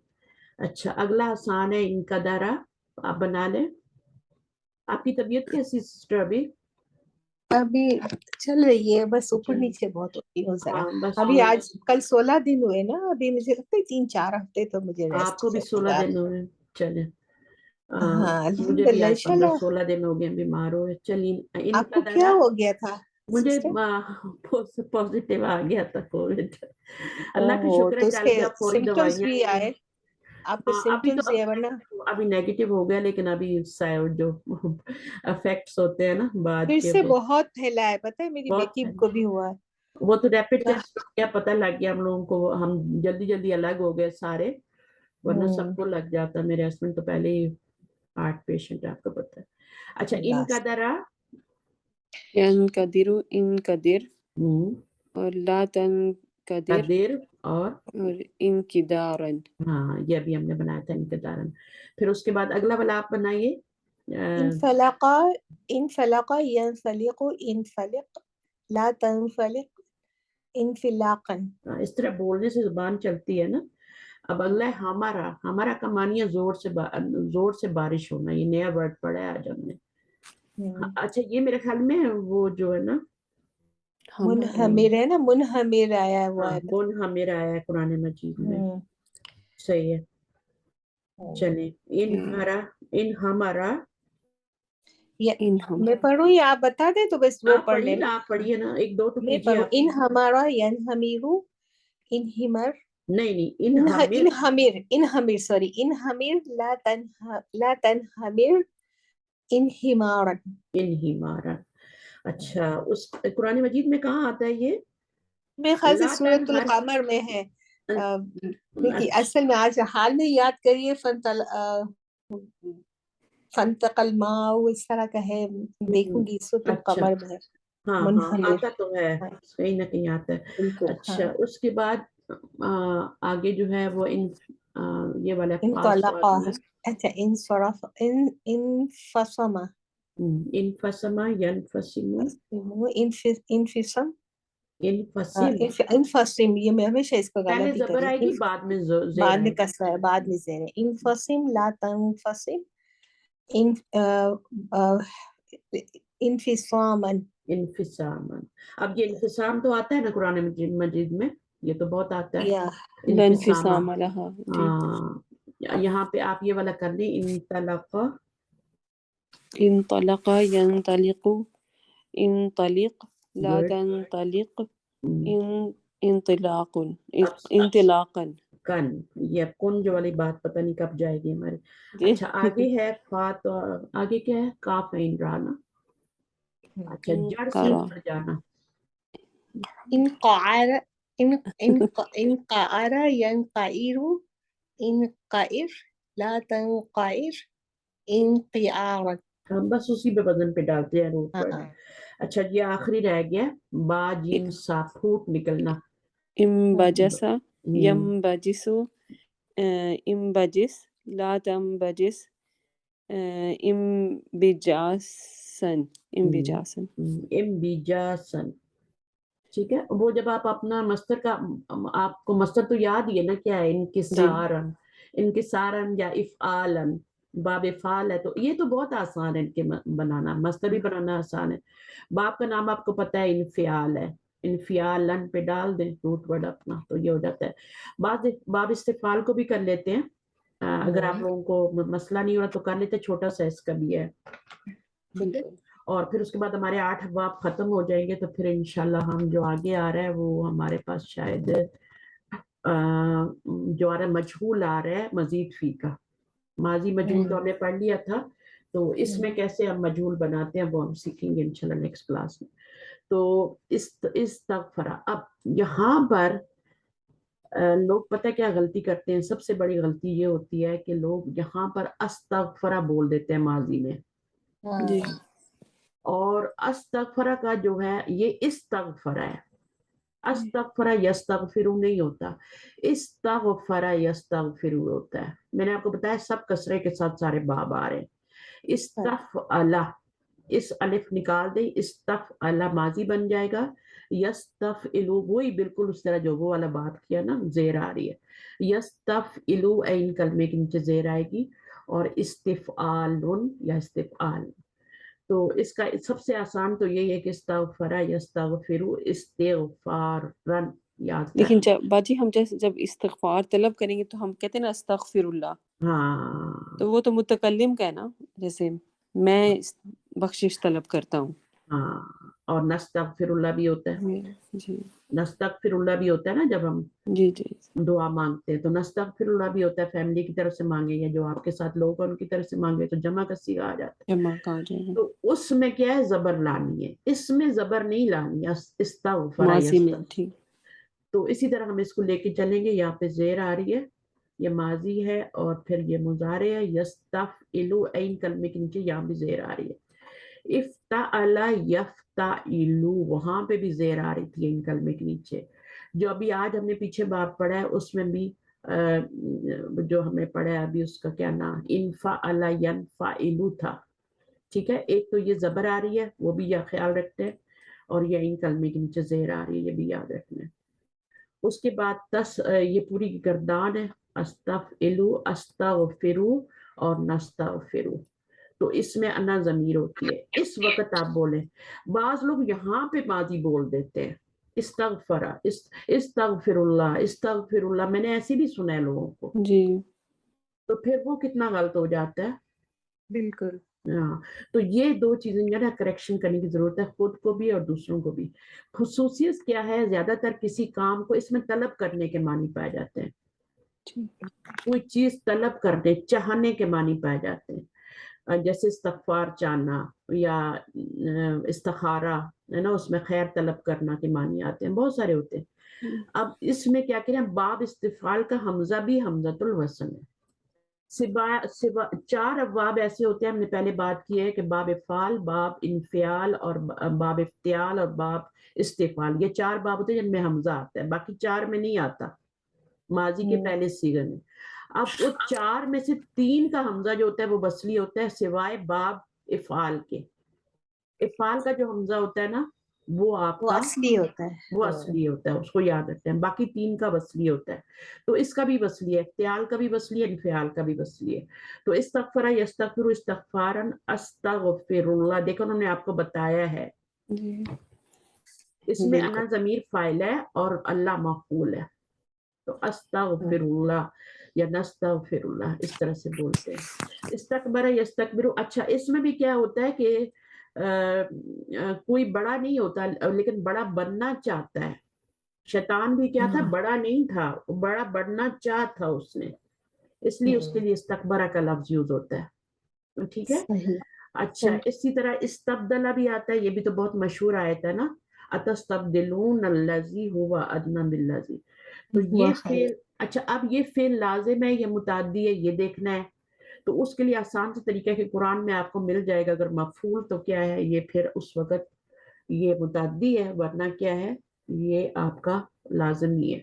اچھا اگلا آسان ہے ان کا دارا، آپ بنا لیں. آپ کی طبیعت کیسی سسٹر ابھی؟ ابھی چل رہی ہے، بس اوپر نیچے بہت ہوتی ہوں ذرا. ہاں بس ابھی آج کل 16 دن ہوئے نا، ابھی مجھے لگتا ہے 3-4 ہفتے تو مجھے آپ ریسٹ کو بھی 16 دن ہوئے. چلیں ہاں مجھے الحمد بھی للہ. آج انشاءاللہ 15-16 دن ہو گئے بیمار ہوئے. چلیے ان آپ کا کو کیا دارا، ہو گیا تھا مجھے سسٹر؟ پازیٹیو آ گیا تھا کووڈ. اللہ کا اوہ شکر ہے تو اس چل کے گیا، فوری سمپٹمز دوائیاں بھی لی. آئے آپ کے ابھی تو سمپٹمز یہ ورنہ ابھی نیگیٹو ہو گیا، لیکن ابھی جو افیکٹس ہوتے ہیں نا بعد پھر کے سے بہت پھیلا ہے، پتہ ہے میری بہت بیٹی کو بھی ہوا ہے. وہ تو ریپڈ ٹیسٹ ہو گیا، پتہ لگ گیا ہم لوگوں کو، ہم جلدی جلدی الگ ہو گئے سارے، ورنہ سب کو لگ جاتا. میرے ہسبینڈ تو پہلے ہی ہارٹ پیشنٹ ہے، آپ کو پتہ ہے. اچھا ان کا درا، ينقدر انقدر اور لا تنقدر قدر اور انقدارا. ہاں یہ ابھی ہم نے بنایا تھا انقدارن. پھر اس کے بعد اگلا والا آپ بنائیے. انفلق ينفلق انفلق لا تنفلق انفلاقا. اس طرح بولنے سے زبان چلتی ہے نا. اب اگلا ہے ہمارا. ہمارا کا معنی ہے زور سے بارش ہونا. یہ نیا ورڈ پڑھا ہے آج ہم نے. اچھا یہ میرے خیال میں وہ جو ہے نا منہمر ہے نا، منہمر آیا ہوا ہے. منہمر آیا ہے قرآن مجید میں. صحیح ہے. چلیں ان ہمارا میں پڑھوں یا آپ بتا دیں تو بس وہ آپ پڑھ پڑھیے لینا. نا، آپ پڑھیے نا، ایک دو تو میں کیجیے پڑھوں آپ. ان ہمارا ینہمر انہمر نہیں انہمر انہمر سوری انہمر لا تنہمر انہمارا. انہمارا. اچھا اس قرآن مجید میں کہاں آتا ہے یہ؟ میرے خیال سے لا سورۃ تنہر. القمر میں ہے، کیونکہ اچھا اصل میں آج حال میں یاد کریے فنطق الماء اس طرح کا ہے، دیکھوں گی سورۃ اچھا القمر میں ہاں منہمر. آتا تو ہے، کہیں نہ کہیں آتا ہے. بالکل اچھا اس کے بعد آگے جو ہے وہ یہ والا پاس انطلقا. اچھا انصرف انفصم انفصم ینفصم انفصم انفصم. انفصم. یہ میں ہمیشہ اس کو پہلے غلطی زبر کری، آئے گی بعد میں زیر بعد میں آئے گی. کسرہ ہے، بعد میں زیر ہے. انفصم لا تنفصم انفصاما. انفصام. اب یہ انفصام تو آتا ہے نا قرآن مجید میں، یہ تو بہت آتا ہے یا انفصام. لانفصام لها. یہاں پہ آپ یہ والا کر دیں انطلق. انطلق ينطلق انطلق لا Good. تنطلق اب انطلاقا. کن، یہ کن جو والی بات پتہ نہیں کب جائے گی ہماری. اچھا آگے ہے فا، تو آگے کیا ہے؟ کاف عین را نا. اچھا جڑ سے اٹھ جانا. انقعر انقعر ينقعر انقعر لا تنقعر انقعارا. ہم بس اسی پہ وزن پہ ڈالتے ہیں روٹ پر. اچھا یہ آخری رہ گیا با جیم سا، پھوٹ نکلنا. انبجس ينبجس انبجس لا تنبجس انبجاسا. امبیجاسن. ٹھیک ہے. وہ جب آپ اپنا مصدر کا، آپ کو مصدر تو یاد ہی ہے نا کیا ہے؟ انکسارن. انکسارن یا افعالن. باب افعال ہے تو یہ تو بہت آسان ہے ان کے بنانا، مصدر بھی بنانا آسان ہے. باب کا نام آپ کو پتہ ہے انفعال ہے، انفعالن پہ ڈال دیں روٹ ورڈ اپنا تو یہ ہو جاتا ہے. باب استفعال کو بھی کر لیتے ہیں، اگر آپ لوگوں کو مسئلہ نہیں ہو رہا تو کر لیتے، چھوٹا سا اس کا بھی ہے. ٹھیک ہے. اور پھر اس کے بعد ہمارے 8 ابواب ختم ہو جائیں گے، تو پھر انشاءاللہ ہم جو آگے آ رہا ہے وہ ہمارے پاس شاید جو آ رہا ہے مجہول آ رہا ہے مزید فی کا. ماضی مجہول تو ہم نے پڑھ لیا تھا، تو اس میں کیسے ہم مجہول بناتے ہیں وہ ہم سیکھیں گے انشاءاللہ نیکسٹ کلاس میں. تو استغفرا. اب یہاں پر لوگ پتہ کیا غلطی کرتے ہیں؟ سب سے بڑی غلطی یہ ہوتی ہے کہ لوگ یہاں پر استغفرا بول دیتے ہیں ماضی میں. جی اور استغفر کا جو ہے یہ استغفر ہے، استغفر یستغفر نہیں ہوتا، استغفر یستغفر ہوتا ہے. میں نے آپ کو بتایا سب کسرے کے ساتھ سارے باب آ رہے ہیں. استفعل، اس الف نکال دیں، استفعل ماضی بن جائے گا، یستفعل وہی بالکل اس طرح جو وہ والا بات کیا نا، زیر آ رہی ہے، یستفعل عین کلمے کے نیچے زیر آئے گی، اور استفعال یا استفعال. تو اس کا سب سے آسان تو یہی ہے کہ استغفر یستغفر استغفارن یاد لیکن کریں. باجی ہم جب استغفار طلب کریں گے تو ہم کہتے ہیں نا استغفر اللہ، ہاں تو وہ تو متکلم کا ہے نا، جیسے میں بخشش طلب کرتا ہوں. ہاں، اور نستغفر اللہ بھی ہوتا ہے، جی نستغفر اللہ بھی ہوتا ہے نا جب ہم جی جی دعا مانگتے ہیں، تو نستغفر اللہ بھی ہوتا ہے، فیملی کی طرف سے مانگے یا جو آپ کے ساتھ لوگ ہیں ان کی طرف سے مانگے تو جمع کا صیغہ آ جاتا ہے. جمع کا آ جائے گا تو اس میں کیا ہے، زبر لانی ہے، اس میں زبر نہیں لانی ہے، استغفر ماضی میں. یستغفر. ٹھیک تو اسی طرح ہم اس کو لے کے چلیں گے. یہاں پہ زیر آ رہی ہے، یہ ماضی ہے، اور پھر یہ مضارع ہے، یستفعل عین کلمے کے نیچے یہاں بھی زیر آ رہی ہے. افتعل یفتعل، وہاں پہ بھی زیر آ رہی تھی عین کلمے کے نیچے. جو ابھی آج ہم نے پیچھے باب پڑھا ہے اس میں بھی جو ہمیں پڑھا ہے ابھی، اس کا کیا نام، انفعل ینفعل تھا. ٹھیک ہے، ایک تو یہ زبر آ رہی ہے وہ بھی یہ خیال رکھتے ہیں، اور یہ عین کلمے کے نیچے زیر آ رہی ہے یہ بھی یاد رکھنا ہے. اس کے بعد یہ پوری گردان ہے، استفعلو استغفرو اور نستغفرو. تو اس میں انا ضمیر ہوتی ہے. اس وقت آپ بولیں، بعض لوگ یہاں پہ ماضی بول دیتے ہیں، استغفر استغفر اللہ، میں نے ایسے بھی سنا ہے لوگوں کو، جی تو پھر وہ کتنا غلط ہو جاتا ہے. بالکل. ہاں، تو یہ دو چیزیں جو ہے نا کریکشن کرنے کی ضرورت ہے، خود کو بھی اور دوسروں کو بھی. خصوصیت کیا ہے، زیادہ تر کسی کام کو اس میں طلب کرنے کے معنی پائے جاتے ہیں، ٹھیک کوئی چیز طلب کرنے چاہنے کے معنی پائے جاتے ہیں. جیسے استغفار چاہنا یا استخارہ ہے نا، اس میں خیر طلب کرنا کے معنی آتے ہیں، بہت سارے ہوتے ہیں. اب اس میں کیا کریں، باب استفعال کا حمزہ بھی حمزۃ الوصل ہے. چار ابواب ایسے ہوتے ہیں، ہم نے پہلے بات کی ہے کہ باب افعال، باب انفعال اور باب افتعال اور باب استفعال، یہ چار باب ہوتے ہیں جن میں حمزہ آتا ہے، باقی چار میں نہیں آتا ماضی کے پہلے صیغے میں. اب وہ چار میں سے تین کا حمزہ جو ہوتا ہے وہ وصلی ہوتا ہے، سوائے باب افعال کے. افعال کا جو حمزہ ہوتا ہے نا وہ آپ وہ کا اصلی ہوتا ہے. وہ اصلی ہوتا ہے، اس کو یاد رکھتے ہیں. باقی تین کا وصلی ہوتا ہے، تو اس کا بھی وصلی ہے، افتعال کا بھی وصلی ہے، انفعال کا بھی وصلی ہے. تو استغفر یستغفر استغفارا استغفر اللہ، دیکھو انہوں نے آپ کو بتایا ہے، جی اس میں بالکل. انا ضمیر فاعل ہے اور اللہ مفعول ہے. تو استغفر اللہ یا نستغفر اللہ اس طرح سے بولتے ہیں. استکبر یستکبر. اچھا، اس میں بھی کیا ہوتا ہے کہ کوئی بڑا نہیں ہوتا لیکن بڑا بننا چاہتا ہے. شیطان بھی کیا تھا، بڑا نہیں تھا، بڑا بننا چاہ تھا اس نے، اس لیے اس کے لیے استکبرہ کا لفظ یوز ہوتا ہے. ٹھیک ہے. صحیح. اچھا، اسی طرح استبدلہ بھی آتا ہے، یہ بھی تو بہت مشہور آیت ہے نا، اتستبدلون الذی هو ادنی بالذی. تو یہ فعل، اچھا اب یہ فعل لازم ہے یا متعدی ہے یہ دیکھنا ہے. تو اس کے لیے آسان سے طریقہ ہے کہ قرآن میں آپ کو مل جائے گا، اگر مفعول تو کیا ہے یہ پھر اس وقت یہ متعدی ہے، ورنہ کیا ہے یہ آپ کا لازم نہیں ہے.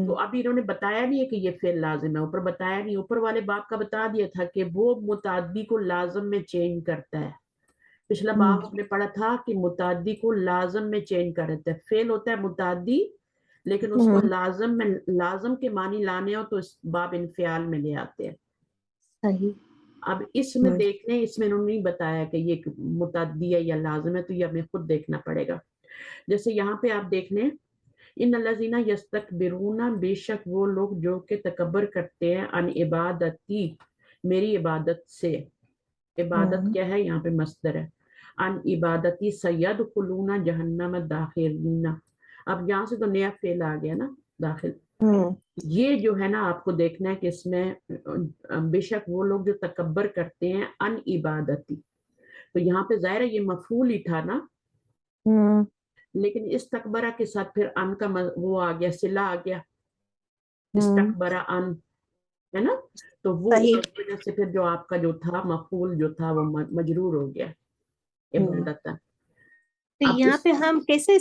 تو ابھی انہوں نے بتایا نہیں ہے کہ یہ فعل لازم ہے، اوپر بتایا نہیں، اوپر والے باب کا بتا دیا تھا کہ وہ متعدی کو لازم میں چینج کرتا ہے. پچھلا باب ہم نے پڑھا تھا کہ متعدی کو لازم میں چینج کر دیتا ہے. فعل ہوتا ہے متعدی لیکن اس کو لازم کے معنی لانے ہو تو اس باب انفعال میں لے آتے ہیں. صحیح. اب اس میں دیکھنے، اس میں انہوں نے نہیں بتایا کہ یہ متعدی ہے یا لازم ہے، تو یہ ہمیں خود دیکھنا پڑے گا. جیسے یہاں پہ آپ دیکھ لیں، ان الذین یستکبرون، بے شک وہ لوگ جو کہ تکبر کرتے ہیں، ان عبادتی، میری عبادت سے. عبادت کیا ہے، یہاں پہ مصدر ہے، ان عبادتی سیدخلون جہنم داخلین. اب یہاں سے تو نیا فعل آ گیا نا، داخل. یہ جو ہے نا آپ کو دیکھنا ہے کہ اس میں بے شک وہ لوگ جو تکبر کرتے ہیں ان عبادتی، تو یہاں پہ ظاہر ہے یہ مفعول ہی تھا نا، لیکن استکبرہ کے ساتھ پھر ان کا وہ آ گیا، صلہ آ گیا، استکبرہ ان، ہے نا, تو وہ صحیح. اس وجہ سے پھر جو آپ کا جو تھا مفعول جو تھا وہ مجرور ہو گیا عبادت. تو اب یہاں پہ ہم کیسے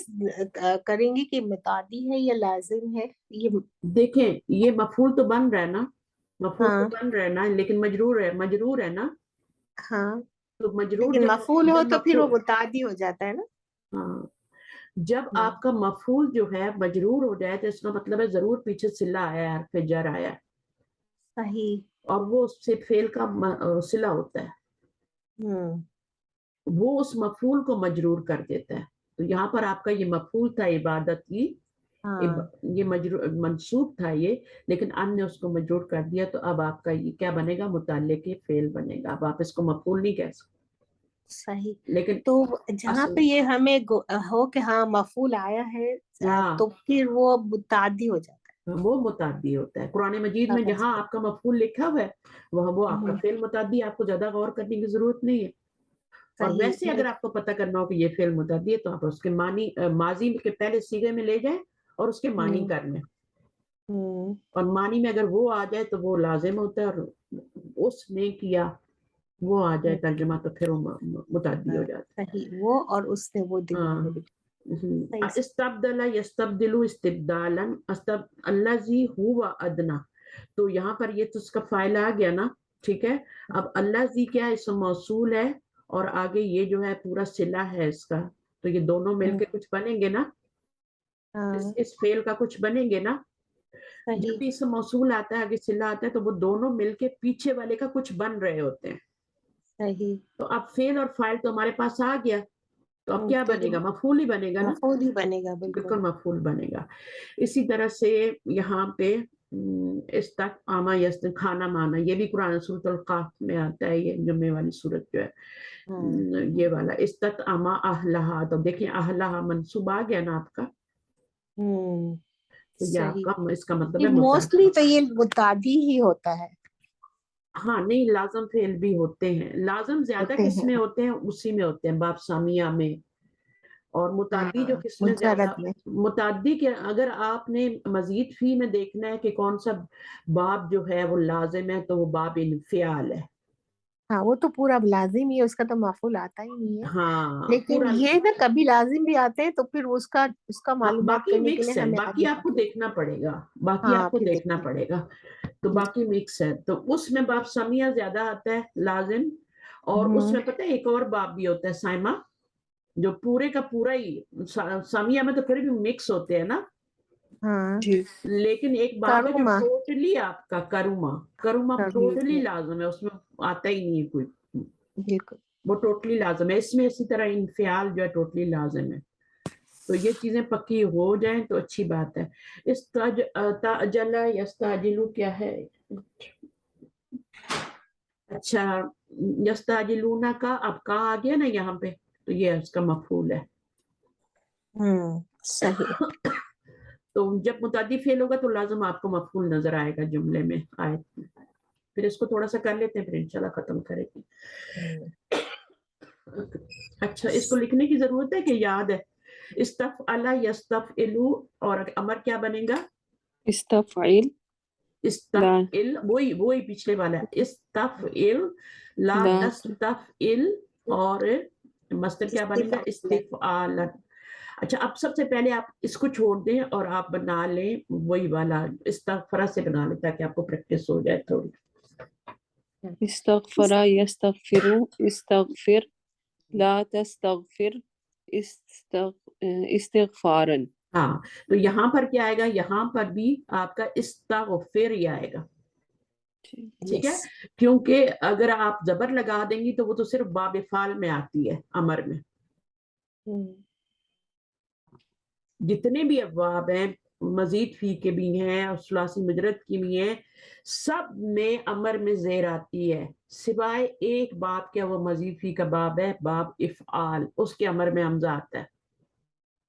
کریں گے کہ متعدی ہے یا لازم ہے؟ یہ دیکھیں یہ مفعول تو بن رہا ہے نا, مفعول ہاں تو بن رہا ہے نا, لیکن مجرور ہے نا. ہاں, تو مجرور لیکن جب مفعول ہو جب تو پھر وہ مفعول متعدی ہو جاتا ہے نا. ہاں, جب آپ کا مفعول جو ہے مجرور ہو جائے تو اس کا مطلب ہے ضرور پیچھے صلہ آیا ہے, حرف جر آیا ہے, صحیح. اور وہ اس سے فعل کا صلہ ہوتا ہے, وہ اس مفعول کو مجرور کر دیتا ہے. تو یہاں پر آپ کا یہ مفعول تھا عبادت کی, یہ منصوب تھا یہ, لیکن ہم نے اس کو مجرور کر دیا, تو اب آپ کا یہ کیا بنے گا, متعلق فعل بنے گا. اب آپ اس کو مفعول نہیں کہہ سکتے. صحیح. لیکن تو جہاں پہ یہ ہمیں ہو کہ ہاں مفعول آیا ہے تو پھر وہ متعدی ہو جاتا ہے, وہ متعدی ہوتا ہے. قرآن مجید میں جہاں آپ کا مفعول لکھا ہوا ہے وہ آپ کا فعل متعدی, آپ کو زیادہ غور کرنے کی ضرورت نہیں ہے. اور ویسے اگر آپ کو پتہ کرنا ہو کہ یہ فعل متعدی ہے تو آپ اس کے معنی ماضی کے پہلے صیغے میں لے جائیں اور اس کے معنی کر لیں, اور معنی میں اگر وہ آ جائے تو وہ لازم ہوتا ہے, اور اس نے کیا وہ آ جائے ترجمہ تو پھر وہ متعدی ہو جاتا ہے. صحیح, وہ اور اس نے وہ دل. استبدل یستبدل استبدالا الذی هو ادنی. تو یہاں پر یہ تو اس کا فاعل آ گیا نا, ٹھیک ہے. اب الذی کیا اسم موصول ہے, اور آگے یہ جو ہے پورا صلہ ہے اس کا, تو یہ دونوں مل کے کچھ بنیں گے نا, اس فعل کا کچھ بنیں گے نا. جب بھی اسم موصول آتا ہے آگے صلہ آتا ہے تو وہ دونوں مل کے پیچھے والے کا کچھ بن رہے ہوتے ہیں. صحیح. تو اب فعل اور فاعل تو ہمارے پاس آ گیا, تو اب کیا بنے گا, مفعول ہی بنے گا نا, مفعول ہی بنے گا. بالکل مفعول بنے گا. اسی طرح سے یہاں پہ استقامہ کھانا مانا, یہ بھی قرآن سورۃ القاف میں آتا ہے, یہ جمعے والی سورت جو ہے یہ والا استقامہ اہلہا. تو دیکھیں اہلہا منصوب آ گیا نا آپ کا, تو یہ آپ کا اس کا مطلب ہے موسٹلی تو یہ متعدی ہی ہوتا ہے. ہاں نہیں, لازم فعل بھی ہوتے ہیں. لازم زیادہ کس میں ہوتے ہیں, اسی میں ہوتے ہیں باب سامیہ میں. اور متعدی جو کس میں زیادہ, متعدی کے اگر آپ نے مزید فی میں دیکھنا ہے کہ کون سا باب جو ہے وہ لازم ہے تو وہ باب انفعال ہے. ہاں وہ تو پورا لازم ہی ہے, اس کا تو مفعول آتا ہی نہیں ہے. ہاں لیکن یہ نا کبھی لازم بھی آتے ہیں تو پھر اس کا معلومات باقی کرنے کے لیے مکس ہے, ہمیں باقی آپ کو دیکھنا پڑے گا, باقی آپ کو دیکھنا پڑے گا. تو باقی مکس ہے, تو اس میں باب سامیہ زیادہ آتا ہے لازم. اور اس میں پتہ ہے ایک اور باب بھی ہوتا ہے سائمہ, جو پورے کا پورا ہی سامیہ میں تو پھر بھی مکس ہوتے ہیں نا, لیکن ایک باب ہے جو ٹوٹلی آپ کا کروما ٹوٹلی لازم ہے, اس میں آتا ہی نہیں ہے کوئی, وہ ٹوٹلی لازم ہے. اس میں اسی طرح انفعال جو ہے ٹوٹلی لازم ہے. تو یہ چیزیں پکی ہو جائیں تو اچھی بات ہے. استعجل یستعجلو کیا ہے, اچھا یستعجلون کا اب کہاں آ گیا نا یہاں پہ, تو یہ اس کا مفعول ہے. صحیح. تو جب متعدی فعل ہوگا تو لازم آپ کو مفعول نظر آئے گا جملے میں, آیت میں. پھر اس کو تھوڑا سا کر لیتے ہیں, پھر انشاءاللہ ختم کریں گے. اچھا اس کو لکھنے کی ضرورت ہے کہ یاد ہے؟ استفعل یستفعلو, اور امر کیا بنے گا, استفعل, استفعل, وہی پچھلے والا ہے, استفعل لا تستفعل, اور مصدر کیا بنے گا, استفعالا. اچھا اب سب سے پہلے آپ اس کو چھوڑ دیں اور آپ بنا لیں وہی والا استغفرہ سے بنا لیں, تاکہ آپ کو پریکٹس ہو جائے تھوڑی. استغفر یستغفر, استغفر لا تستغفر استغفارا. ہاں تو یہاں پر کیا آئے گا, یہاں پر بھی آپ کا استغفر ہی آئے گا, ٹھیک ہے. کیونکہ اگر آپ زبر لگا دیں گی تو وہ تو صرف باب فعل میں آتی ہے, امر میں. جتنے بھی ابواب ہیں مزید فی کے بھی ہیں اور ثلاثی مجرد کی بھی ہیں, سب میں امر میں زیر آتی ہے, سوائے ایک باب کیا, وہ مزید فی کا باب ہے, باب افعال, اس کے امر میں حمزہ آتا ہے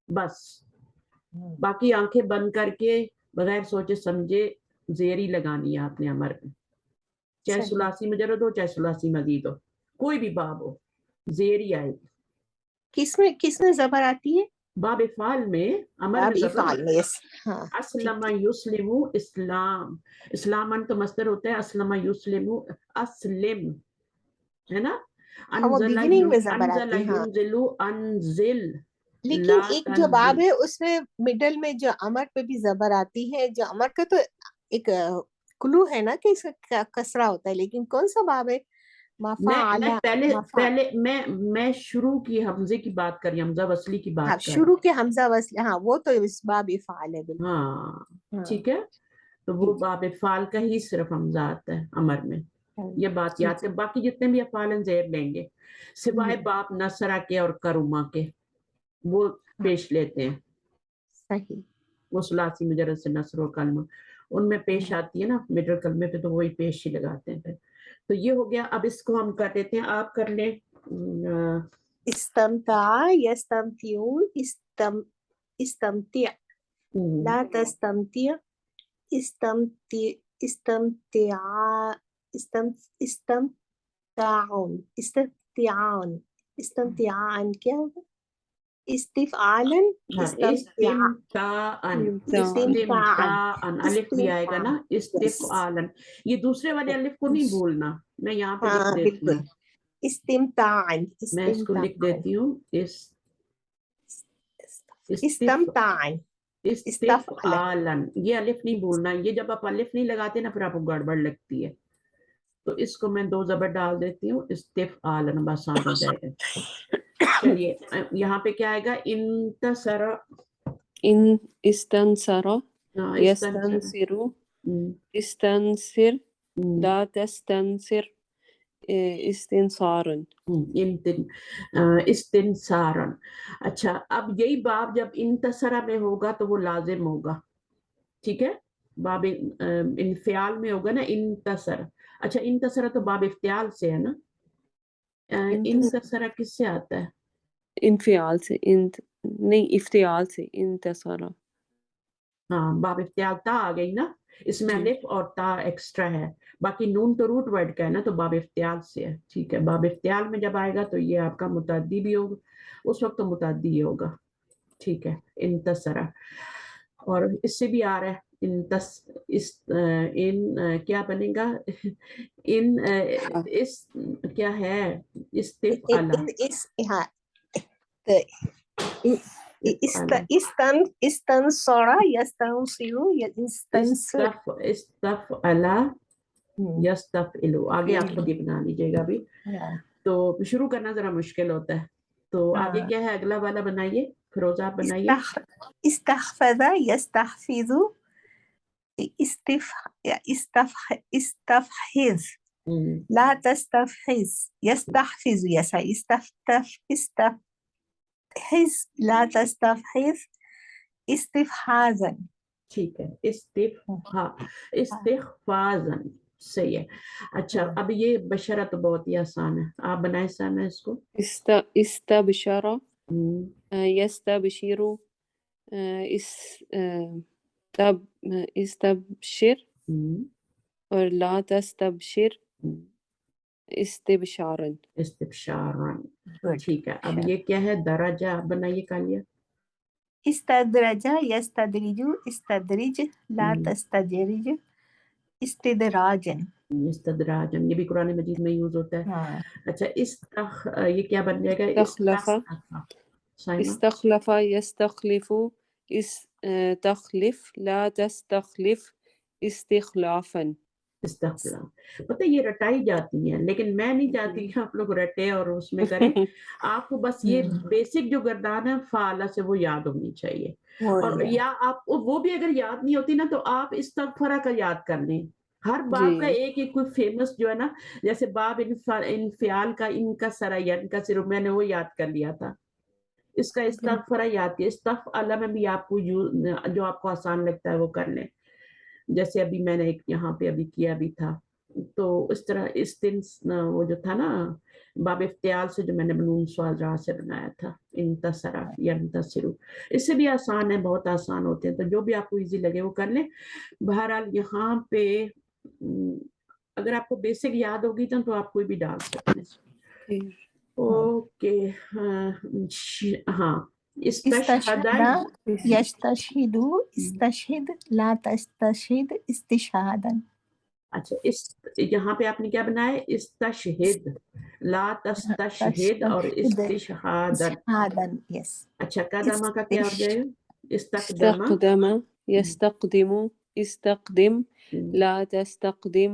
بس. باقی آنکھیں بند کر کے بغیر سوچے سمجھے زیر ہی لگانی ہے آپ نے امر میں, چاہے ثلاثی مجرد ہو چاہے ثلاثی مزید ہو, کوئی بھی باب ہو زیر ہی آئے گی. کس میں زبر آتی ہے, باب افعال میں امر باب میں زبر افعال میں yes ہاں اسلم یسلم اسلام، اسلامن تو مصدر ہوتا ہے اسلم یسلم اسلم، ہے نا. ہاں وہ انزل beginning میں زبر انزل آتی ہے ہاں. ینزل انزل لیکن لا ایک جو باب تنزل. ہے اس میں مڈل میں جو امر پہ بھی زبر آتی ہے، جو امر کا تو ایک کلو ہے نا کہ اس کا کسرہ ہوتا ہے، لیکن کون سا باب ہے؟ میں پہلے میں شروع کی حمزے کی بات کر رہی ہوں، حمزہ وصلی کی ہاں بات کر رہی شروع کے حمزہ وصل، ہاں وہ تو اس باب افعال ہے ہوں. بالکل. ہاں ہاں ٹھیک ہے، تو وہ باب افعال کا ہی صرف حمزہ آتا ہے امر میں، یہ بات یاد ہے. باقی جتنے بھی افعال زیر لیں گے سوائے باب نصرہ کے اور کرما کے، وہ پیش لیتے ہیں. صحیح. وہ ثلاثی مجرد سے نصر و کلمہ ان میں پیش آتی ہے نا مڈل کلمے پہ، تو وہی پیش ہی لگاتے ہیں پھر. تو یہ ہو گیا. اب اس کو ہم کر دیتے ہیں، آپ کر لیں. استمتع یستمتع استمتع لا تستمتع استمتع استمتعان کیا ہوگا؟ استفعالا استمتاعن الف بھی آئے گا نا، استفعالن. یہ دوسرے والے الف کو نہیں بھولنا، میں یہاں پہ لکھ دیتی ہوں، استمتاعن میں اس کو لکھ دیتی ہوں. استمتاعن استفعالن، یہ الف نہیں بھولنا. یہ جب آپ الف نہیں لگاتے نا پھر آپ کو گڑبڑ لگتی ہے، تو اس کو میں 2 زبر ڈال دیتی ہوں. استفعالن بس آسان ہو جائے گا. چلیے یہاں پہ کیا آئے گا؟ انتصر، استنصر يستنصر استنصر لا تستنصر استنصارا استنصارن. اچھا اب یہی باب جب انتصرہ میں ہوگا تو وہ لازم ہوگا، ٹھیک ہے. باب انفعال میں ہوگا نا انتصر. اچھا انتصرہ تو باب افتعال سے ہے نا، انتصرہ کس سے آتا ہے؟ انفعال سے نہیں افتعال سے انتصر. ہاں باب افتعال تا آ گئی نا، اس میں الف اور تا ایکسٹرا ہے، باقی نون تو روٹ ورڈ کا ہے نا، تو باب افتعال سے ہے. ٹھیک ہے، باب افتعال میں جب آئے گا تو یہ آپ کا متعدی بھی ہوگا، اس وقت تو متعدی ہی ہوگا. ٹھیک ہے انتصرہ. اور اس سے بھی آ رہا ہے کیا بنے گا؟ اس کیا ہے؟ استفعلا استنصر يستنصر استفعلا یستفعل. آگے آپ خود ہی بنا لیجیے گا ابھی، تو شروع کرنا ذرا مشکل ہوتا ہے. تو آگے کیا ہے؟ اگلا والا بنائیے، فیروز آپ بنائیے. استحفظ يستحفظ استفحظ لا تستفحظ يستحفظ استفحظ لا تستفحظ استفحاظا. ٹھیک ہے، استخفاظن صحیح ہے. اچھا اب یہ بشرہ تو بہت ہی آسان ہے، آپ بنائیں سامنے اس کو. استبشر يستبشر استبشر اور لا تستبشر استبشارا. استبشارن ٹھیک ہے. اب یہ کیا ہے؟ درجہ. آپ بنائیے کالیا. استدرج يستدرج استدرج لا تستدرج استدراجا. استدراجن یہ بھی قرآن مجید میں یوز ہوتا ہے. اچھا یہ کیا بن جائے گا؟ استخلف يستخلف تخلف لا تستخلف استخلافا. پتہ یہ رٹائی جاتی ہیں، لیکن میں نہیں چاہتی کہ آپ لوگ رٹے اور اس میں کریں. آپ کو بس یہ بیسک جو گردان ہے فعالہ سے وہ یاد ہونی چاہیے. اور یا آپ وہ بھی اگر یاد نہیں ہوتی نا تو آپ استغفرہ کا یاد کر لیں. ہر باب کا ایک ایک کوئی فیمس جو ہے نا، جیسے باب انفعال کا انکسر ینکسر میں نے وہ یاد کر لیا تھا. اس کا استغفرہ یاد کیا. استفعل میں بھی آپ کو جو آپ کو آسان لگتا ہے وہ کر لیں، جیسے ابھی میں نے ایک یہاں پہ ابھی کیا بھی تھا. تو اس طرح وہ جو تھا نا باب افتعال سے جو میں نے نون سوال راہ سے بنایا تھا انتصرا یا انتصرو، اس سے بھی آسان ہے، بہت آسان ہوتے ہیں. تو جو بھی آپ کو ایزی لگے وہ کر لیں. بہرحال یہاں پہ اگر آپ کو بیسک یاد ہوگی تو آپ کوئی بھی ڈال سکتے ہیں. اوکے ہاں استشهد يستشهد استشهد لا تستشهد استشهادا. اچھا یہاں پہ آپ نے کیا بنایا ہے استشہد لا تستشہد اور استشہادا. Yes. اچھا قدمہ کا کیا ہو جائے گا استقدم استقدم يستقدم استقدم لا تستقدم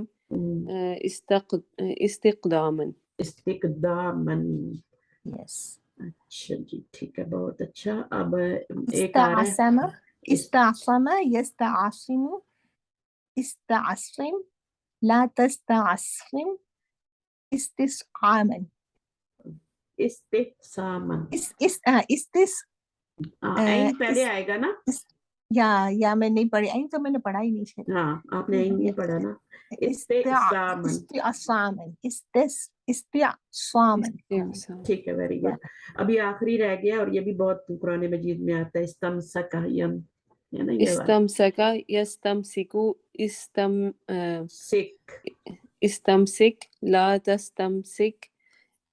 استقداما. استقداما. Yes. اچھا جی ٹھیک ہے بہت اچھا. اب ایک آ رہا ہے استعصم استعصم يستعصم استعصم لا تستعصم استصعاما. استحساما. عین پہلے آئے گا نا یا میں نہیں پڑھی عین تو میں نے پڑھا ہی نہیں شاید. ہاں آپ نے عین نہیں پڑھا نا. استحساما. استعصاما استعصاما. ٹھیک ہے ویری گڈ. ابھی آخری رہ گیا اور یہ بھی بہت قرآن مجید میں آتا ہے استمسک یم ہے نا یہ والا استمسك يستمسك سک استمسك لا تستمسك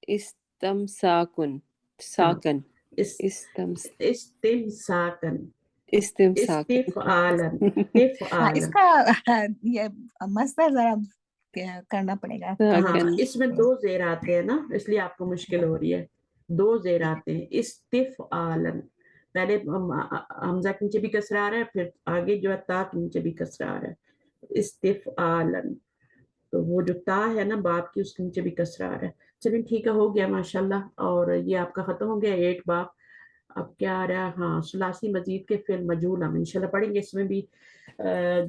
استمساكن ساكن استمساکن استمساكن. استفعالا اس استفعالا. کا یہ مسئلہ ذرا کرنا پڑے گا. ہاں اس میں دو زیر آتے ہیں نا اس لیے آپ کو مشکل ہو رہی ہے. دو زیر آتے ہیں استفعالا. پہلے حمزہ کے نیچے بھی کسرہ آ رہا ہے پھر آگے جو ہے تا کے نیچے بھی کسرہ آ رہا ہے استفعالا. تو وہ جو تا ہے نا باپ کی اس کے نیچے بھی کسرہ آ رہا ہے. چلیے ٹھیک ہے ہو گیا ماشاءاللہ. اور یہ آپ کا ختم ہو گیا 8 باب. اب کیا آ رہا ہے ہاں ثلاثی مزید کے فعل مجہول ہم انشاءاللہ پڑھیں گے. اس میں بھی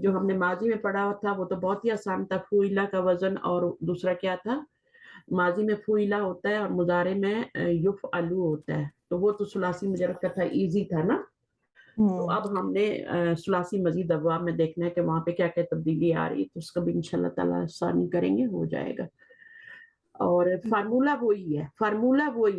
جو ہم نے ماضی میں پڑھا ہوا تھا وہ تو بہت ہی آسان تھا. فعلا کا وزن اور دوسرا کیا تھا ماضی میں فعلا ہوتا ہے اور مضارع میں یفعلو ہوتا ہے. تو وہ تو ثلاثی مجرد کا تھا ایزی تھا نا. تو اب ہم نے ثلاثی مزید ابواب میں دیکھنا ہے کہ وہاں پہ کیا کیا تبدیلی آ رہی ہے. تو اس کا بھی انشاءاللہ تعالیٰ آسانی کریں گے ہو جائے گا. اور فارمولہ وہی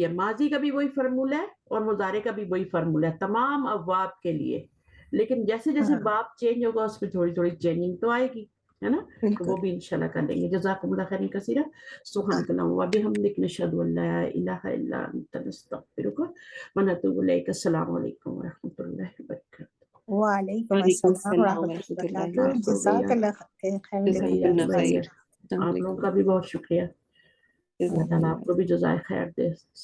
ہے ماضی کا بھی وہی فارمولہ ہے اور مضارع کا بھی وہی فارمولہ ہے تمام ابواب کے لیے. لیکن جیسے جیسے باب چینج ہوگا اس میں تھوڑی تھوڑی چینجنگ تو آئے گی ہے نا. تو وہ بھی انشاءاللہ کر لیں گے. جزاکم اللہ خیرا کثیرا. سبحانک اللہم و بحمدک نشہد ان لا الہ الا انت نستغفرک ونتوب الیک. السلام علیکم و رحمۃ اللہ وبرکاتہ. وعلیکم وعلیکم السلام السلام ورحمۃ ورحمۃ اللہ اللہ وبرکاتہ. جزاک اللہ خیر. جزاک اللہ خیر. السلام آپ لوگوں علیکم. کا بھی بہت شکریہ. اللہ تعالیٰ آپ کو بھی جزائے خیر دے.